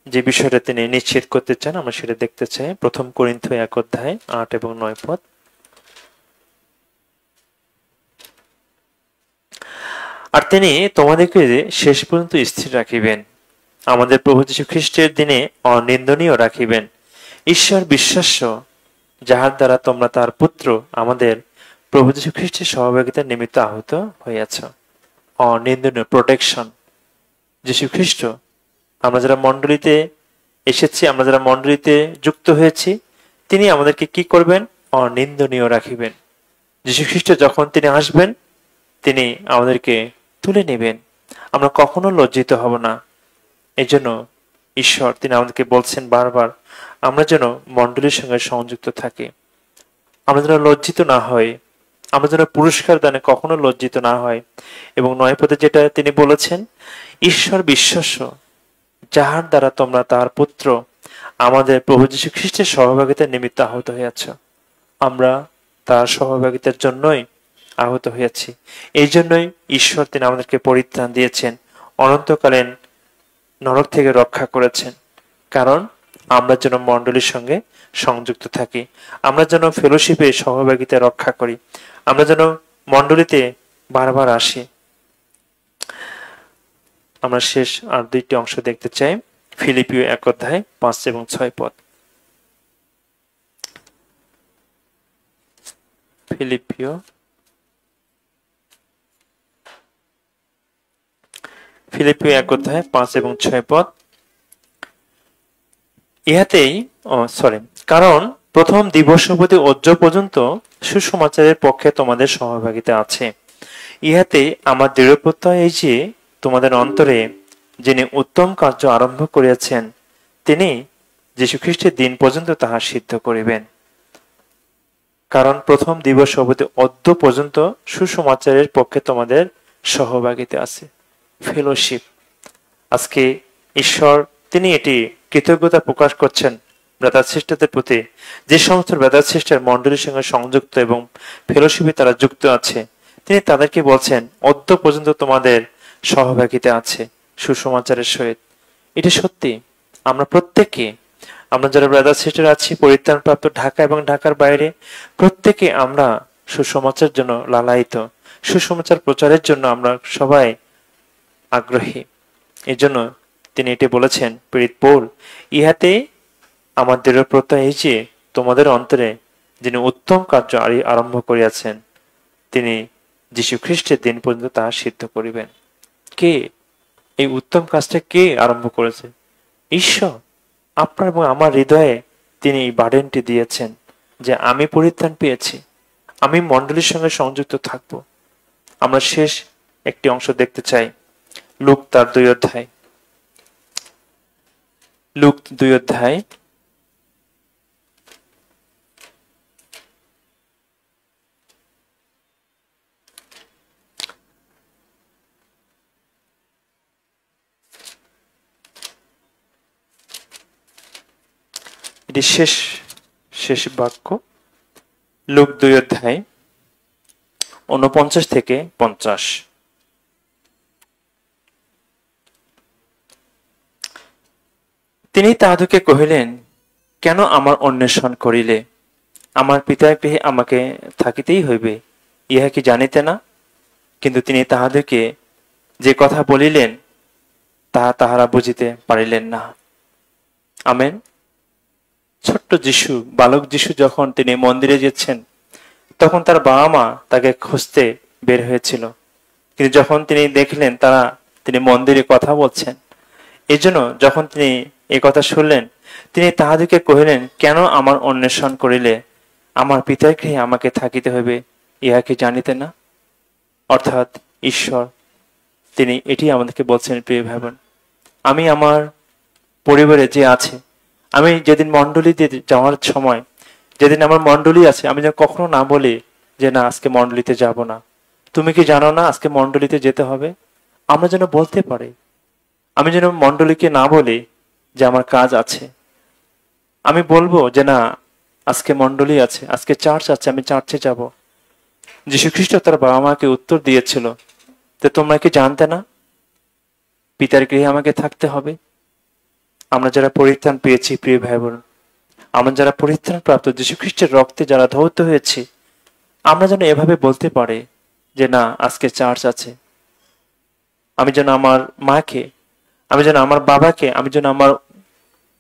যে বিষয়টা তিনি নিশ্চিত করতে চান, আমরা সেটা দেখতে চাই। 1 কোরিন্থীয় 1 অধ্যায় 8 এবং 9 পদ। আর তিনি তোমাদেরকে শেষ পর্যন্ত স্থির রাখিবেন, আমাদের প্রভু যীশু খ্রিস্টের দিনে অনিন্দনীয় রাখিবেন। ঈশ্বর বিশ্বাস্য, যাহার দ্বারা তোমরা তার পুত্র আমাদের প্রভু যীশু খ্রিস্টের সহভাগিতার নিমিত্ত আহত হইয়াছ। অনিন্দনীয় প্রোটেকশন যীশু খ্রিস্ট। আমরা যারা মণ্ডলীতে এসেছি, আমরা যারা মণ্ডলীতে যুক্ত হয়েছি, তিনি আমাদেরকে কি করবেন? অনিন্দনীয় রাখিবেন। যীশু খ্রিস্ট যখন তিনি আসবেন, তিনি আমাদেরকে তুলে নেবেন, আমরা কখনো লজ্জিত হব না। এই জন্য ঈশ্বর তিনি আমাদেরকে বলছেন বারবার, আমরা যেন মণ্ডলীর সঙ্গে সংযুক্ত থাকি, আমরা যেন লজ্জিত না হই, আমরা যেন পুরস্কার দানে কখনো লজ্জিত না হয়। এবং 9 পদে যেটা তিনি বলেছেন, ঈশ্বর বিশ্বাস্য, যাহার দ্বারা তোমরা তার পুত্র আমাদের প্রভু যীশু খ্রিস্টের সহভাগিতার নিমিত্ত আহত হইয়াছ। আমরা তার সহভাগিতার জন্যই আহত হইয়াছি। এই জন্যই ঈশ্বর তিনি আমাদেরকে পরিত্রাণ দিয়েছেন, অনন্তকালীন নরক থেকে রক্ষা করেছেন, কারণ আমরা যেন মণ্ডলীর সঙ্গে সংযুক্ত থাকি, আমরা যেন ফেলোশিপে সহভাগিতা রক্ষা করি, আমরা যেন মণ্ডলীতে বারবার আসি। আমরা শেষ আর 2টি অংশ দেখতে চাই, ফিলিপিও 1 অধ্যায় 5 এবং 6 পদ। ফিলিপিও 1 অধ্যায় 5 এবং 6 পদ। ইহাতেই কারণ প্রথম দিবস হতে অদ্য পর্যন্ত সুসমাচারের পক্ষে তোমাদের সহভাগিতা আছে। ইহাতে আমার দৃঢ় প্রত্যয় এই যে, তোমাদের অন্তরে যিনি উত্তম কার্য আরম্ভ করিয়াছেন, তিনি যীশু খ্রিস্টের দিন পর্যন্ত তাহা সিদ্ধ করিবেন। কারণ প্রথম দিবস হতে অদ্য পর্যন্ত সুসমাচারের পক্ষে তোমাদের সহভাগিতা আছে, ফেলোশিপ। আজকে ঈশ্বর তিনি এটি কৃতজ্ঞতা প্রকাশ করছেন ব্রাদার সিস্টারদের প্রতি, যে সমস্ত ব্রাদার সিস্টার মণ্ডলীর সঙ্গে সংযুক্ত এবং ফেলোশিপে তারা যুক্ত আছে, তিনি তাদেরকে বলছেন অদ্য পর্যন্ত তোমাদের সহভাগিতা আছে সুসমাচারের সহিত। এটি সত্যি। আমরা প্রত্যেকে, আমরা যারা ব্রাদার সিস্টার আছি পরিত্রাণপ্রাপ্ত ঢাকা এবং ঢাকার বাইরে, প্রত্যেকে আমরা সুসমাচার জন্য লালায়িত, সুসমাচার প্রচারের জন্য আমরা সবাই আগ্রহী। এই জন্য তিনি এটি বলেছেন, পীড়িত পৌল, ইহাতে আমার দৃঢ় প্রত্যয় এই যে, তোমাদের অন্তরে যিনি উত্তম কার্য আরম্ভ করিয়াছেন, তিনি যীশু খ্রিস্টের দিন পর্যন্ত তাহা সিদ্ধ করিবেন। কে এই উত্তম কাজটা কে আরম্ভ করেছে? ঈশ্বর। আপনার এবং আমার হৃদয়ে তিনি এই বার্ডেনটি দিয়েছেন যে আমি পরিত্রাণ পেয়েছি, আমি মণ্ডলীর সঙ্গে সংযুক্ত থাকব। আমরা শেষ একটি অংশ দেখতে চাই, লুক তার 2 অধ্যায়। লুক 2 অধ্যায় এটি শেষ বাক্য। লুক 2 অধ্যায় 49 থেকে 50। তিনি তাহাদেরকে কহিলেন, কেন আমার অন্বেষণ করিলে? আমার পিতার গৃহে আমাকে থাকিতেই হইবে, ইহা কি জানিতে না? কিন্তু তিনি তাহাদেরকে যে কথা বলিলেন তাহা তাহারা বুঝিতে পারিলেন না। আমেন। ছোট্ট যিশু, বালক যিশু যখন তিনি মন্দিরে যেছেন, তখন তার বাবা মা তাকে খুঁজতে বের হয়েছিল, কিন্তু যখন তিনি দেখলেন তিনি মন্দিরে কথা বলছেন, এই জন্য যখন তিনি এই কথা শুনলেন, তিনি তাহাদেরকে কহিলেন, কেন আমার অন্বেষণ করিলে? আমার পিতার গৃহে আমাকে থাকিতে হইবে, ইহা কি জানিতে না? অর্থাৎ ঈশ্বর তিনি এটি আমাদেরকে বলছেন। প্রিয় ভাই বোন, আমি আমার পরিবারে যে আছে, আমি যেদিন মণ্ডলীতে যাওয়ার সময়, যেদিন আমার মণ্ডলী আছে, আমি যেন কখনো না বলি যে না আজকে মণ্ডলীতে যাব না। তুমি কি জানো না আজকে মণ্ডলীতে যেতে হবে? আমরা যেন বলতে পারি। আমি যেন মণ্ডলীকে না বলি যে আমার কাজ আছে, আমি বলবো যে না আজকে মণ্ডলী আছে, আজকে চার্চ আছে, আমি চার্চে যাব। যীশু খ্রিস্ট তার বাবা মাকে উত্তর দিয়েছিল যে তোমরা কি জানতে না পিতার গৃহে আমাকে থাকতে হবে? আমরা যারা পরিত্রাণ পেয়েছি প্রিয় ভাই বোন, আমরা যারা পরিত্রাণ প্রাপ্ত যীশু খ্রিস্টের রক্তে যারা ধৌত হয়েছি, আমরা যেন এভাবে বলতে পারি যে না আজকে চার্চ আছে। আমি যেন আমার মাকে, আমি যেন আমার বাবাকে, আমি যেন আমার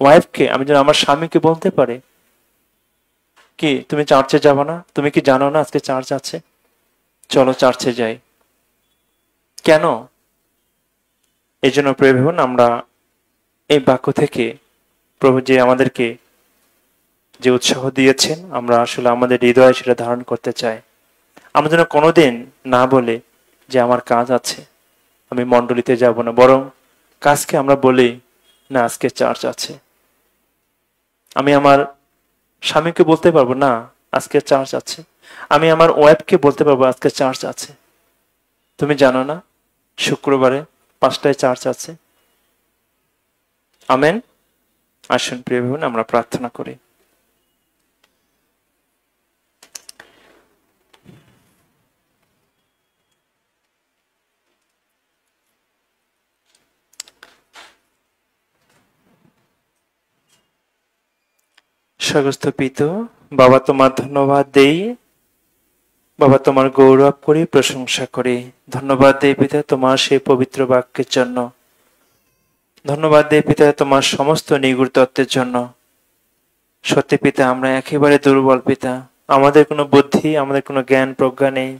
ওয়াইফকে, আমি যেন আমার স্বামীকে বলতে পারি, কি তুমি চার্চে যাবো না? তুমি কি জানো না আজকে চার্চ আছে? চলো চার্চে যাই। কেন? এই জন্য প্রিয় ভাই বোন, আমরা এই বাক্য থেকে প্রভু যে আমাদেরকে যে উৎসাহ দিয়েছেন, আমরা আসলে আমাদের হৃদয়ে সেটা ধারণ করতে চাই। আমরা যেন কোনোদিন না বলে যে আমার কাজ আছে, আমি মণ্ডলীতে যাব না, বরং কাজকে আমরা বলি না আজকে চার্চ আছে। আমি আমার স্বামীকে বলতে পারবো না আজকে চার্চ আছে, আমি আমার ওয়াইফকে বলতে পারবো আজকে চার্চ আছে। তুমি জানো না শুক্রবারে 5টায় চার্চ আছে? আমেন। আসুন প্রিয় বোন, আমরা প্রার্থনা করি। স্বর্গস্থ পিতা, বাবা তোমার ধন্যবাদ দেই, বাবা তোমার গৌরব করি, প্রশংসা করি। ধন্যবাদ দেই পিতা তোমার সেই পবিত্র বাক্যের জন্য, ধন্যবাদ দেই পিতা তোমার সমস্ত নিগুড় তত্ত্বের জন্য। সত্যি পিতা আমরা একেবারে দুর্বল পিতা, আমাদের কোনো বুদ্ধি, আমাদের কোনো জ্ঞান প্রজ্ঞা নেই,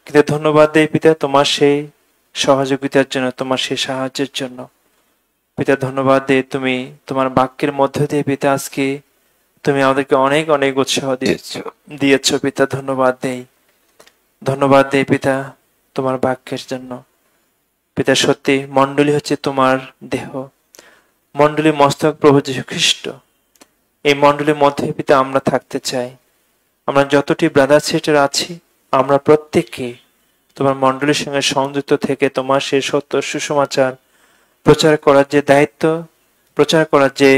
কিন্তু ধন্যবাদ দেই পিতা তোমার সেই সহযোগিতার জন্য, তোমার সেই সাহায্যের জন্য। পিতা ধন্যবাদ দেই তুমি তোমার বাক্যের মধ্য দিয়ে পিতা আজকে তুমি আমাদেরকে অনেক অনেক উৎসাহ দিয়েছ পিতা। ধন্যবাদ দেই, ধন্যবাদ দেই পিতা তোমার বাক্যের জন্য। পিতা সত্যি মণ্ডলী হচ্ছে তোমার দেহ, মণ্ডলী মস্তক প্রভু যীশু খ্রিস্ট। এই মণ্ডলীর মধ্যে পিতা আমরা থাকতে চাই। আমরা যতটি ব্রাদার সিস্টার আছি, আমরা প্রত্যেককে তোমার মণ্ডলীর সঙ্গে সংযুক্ত থেকে তোমার সেই সত্য সুসমাচার প্রচার করার যে দায়িত্ব, প্রচার করার যে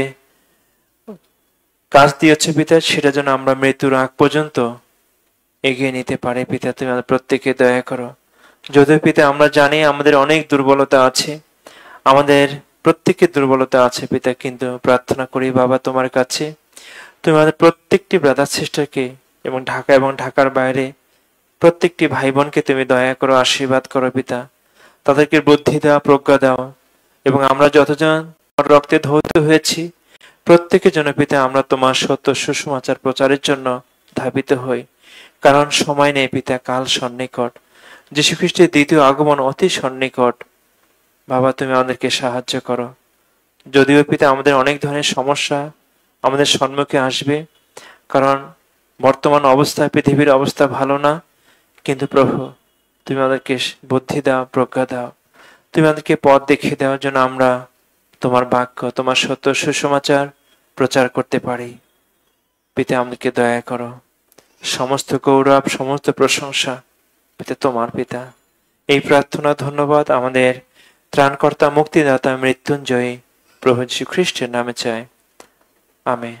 কাজ দিয়েছে পিতা, সেটা যেন আমরা মৃত্যুর আগ পর্যন্ত এগিয়ে নিতে পারে পিতা। তুমি আমাদের প্রত্যেককে দয়া করো। যদিও পিতা আমরা জানি আমাদের অনেক দুর্বলতা আছে, আমাদের প্রত্যেকের দুর্বলতা আছে পিতা, কিন্তু প্রার্থনা করি বাবা তোমার কাছে তুমি আমাদের প্রত্যেকটি ব্রাদার সিস্টারকে এবং ঢাকা এবং ঢাকার বাইরে প্রত্যেকটি ভাই বোনকে তুমি দয়া করো, আশীর্বাদ করো পিতা। তাদেরকে বুদ্ধি দাও, প্রজ্ঞা দাও, এবং আমরা যতজন রক্তে ধৌত হয়েছি প্রত্যেকের জন্য পিতা আমরা তোমার সত্য সুসমাচার প্রচারের জন্য ধাবিত হই। কারণ সময় নেই পিতা, কাল সন্নিকট, যীশু খ্রিস্টের দ্বিতীয় আগমন অতি সন্নিকট। বাবা তুমি আমাদেরকে সাহায্য করো। যদিও পিতা আমাদের অনেক ধরনের সমস্যা আমাদের সম্মুখে আসবে, কারণ বর্তমান অবস্থায় পৃথিবীর অবস্থা ভালো না, কিন্তু প্রভু তুমি আমাদেরকে বুদ্ধি দাও, প্রজ্ঞা দাও, তুমি আমাদেরকে পথ দেখিয়ে দেওয়ার জন্য আমরা তোমার বাক্য, তোমার সত্য সুসমাচার প্রচার করতে পারি। পিতা আমাদেরকে দয়া করো। সমস্ত গৌরব, সমস্ত প্রশংসা পিতা তোমার পিতা। এই প্রার্থনা ধন্যবাদ আমাদের ত্রাণকর্তা, মুক্তিদাতা, মৃত্যুঞ্জয়ী প্রভু যীশু খ্রিস্টের নামে চাই। আমেন।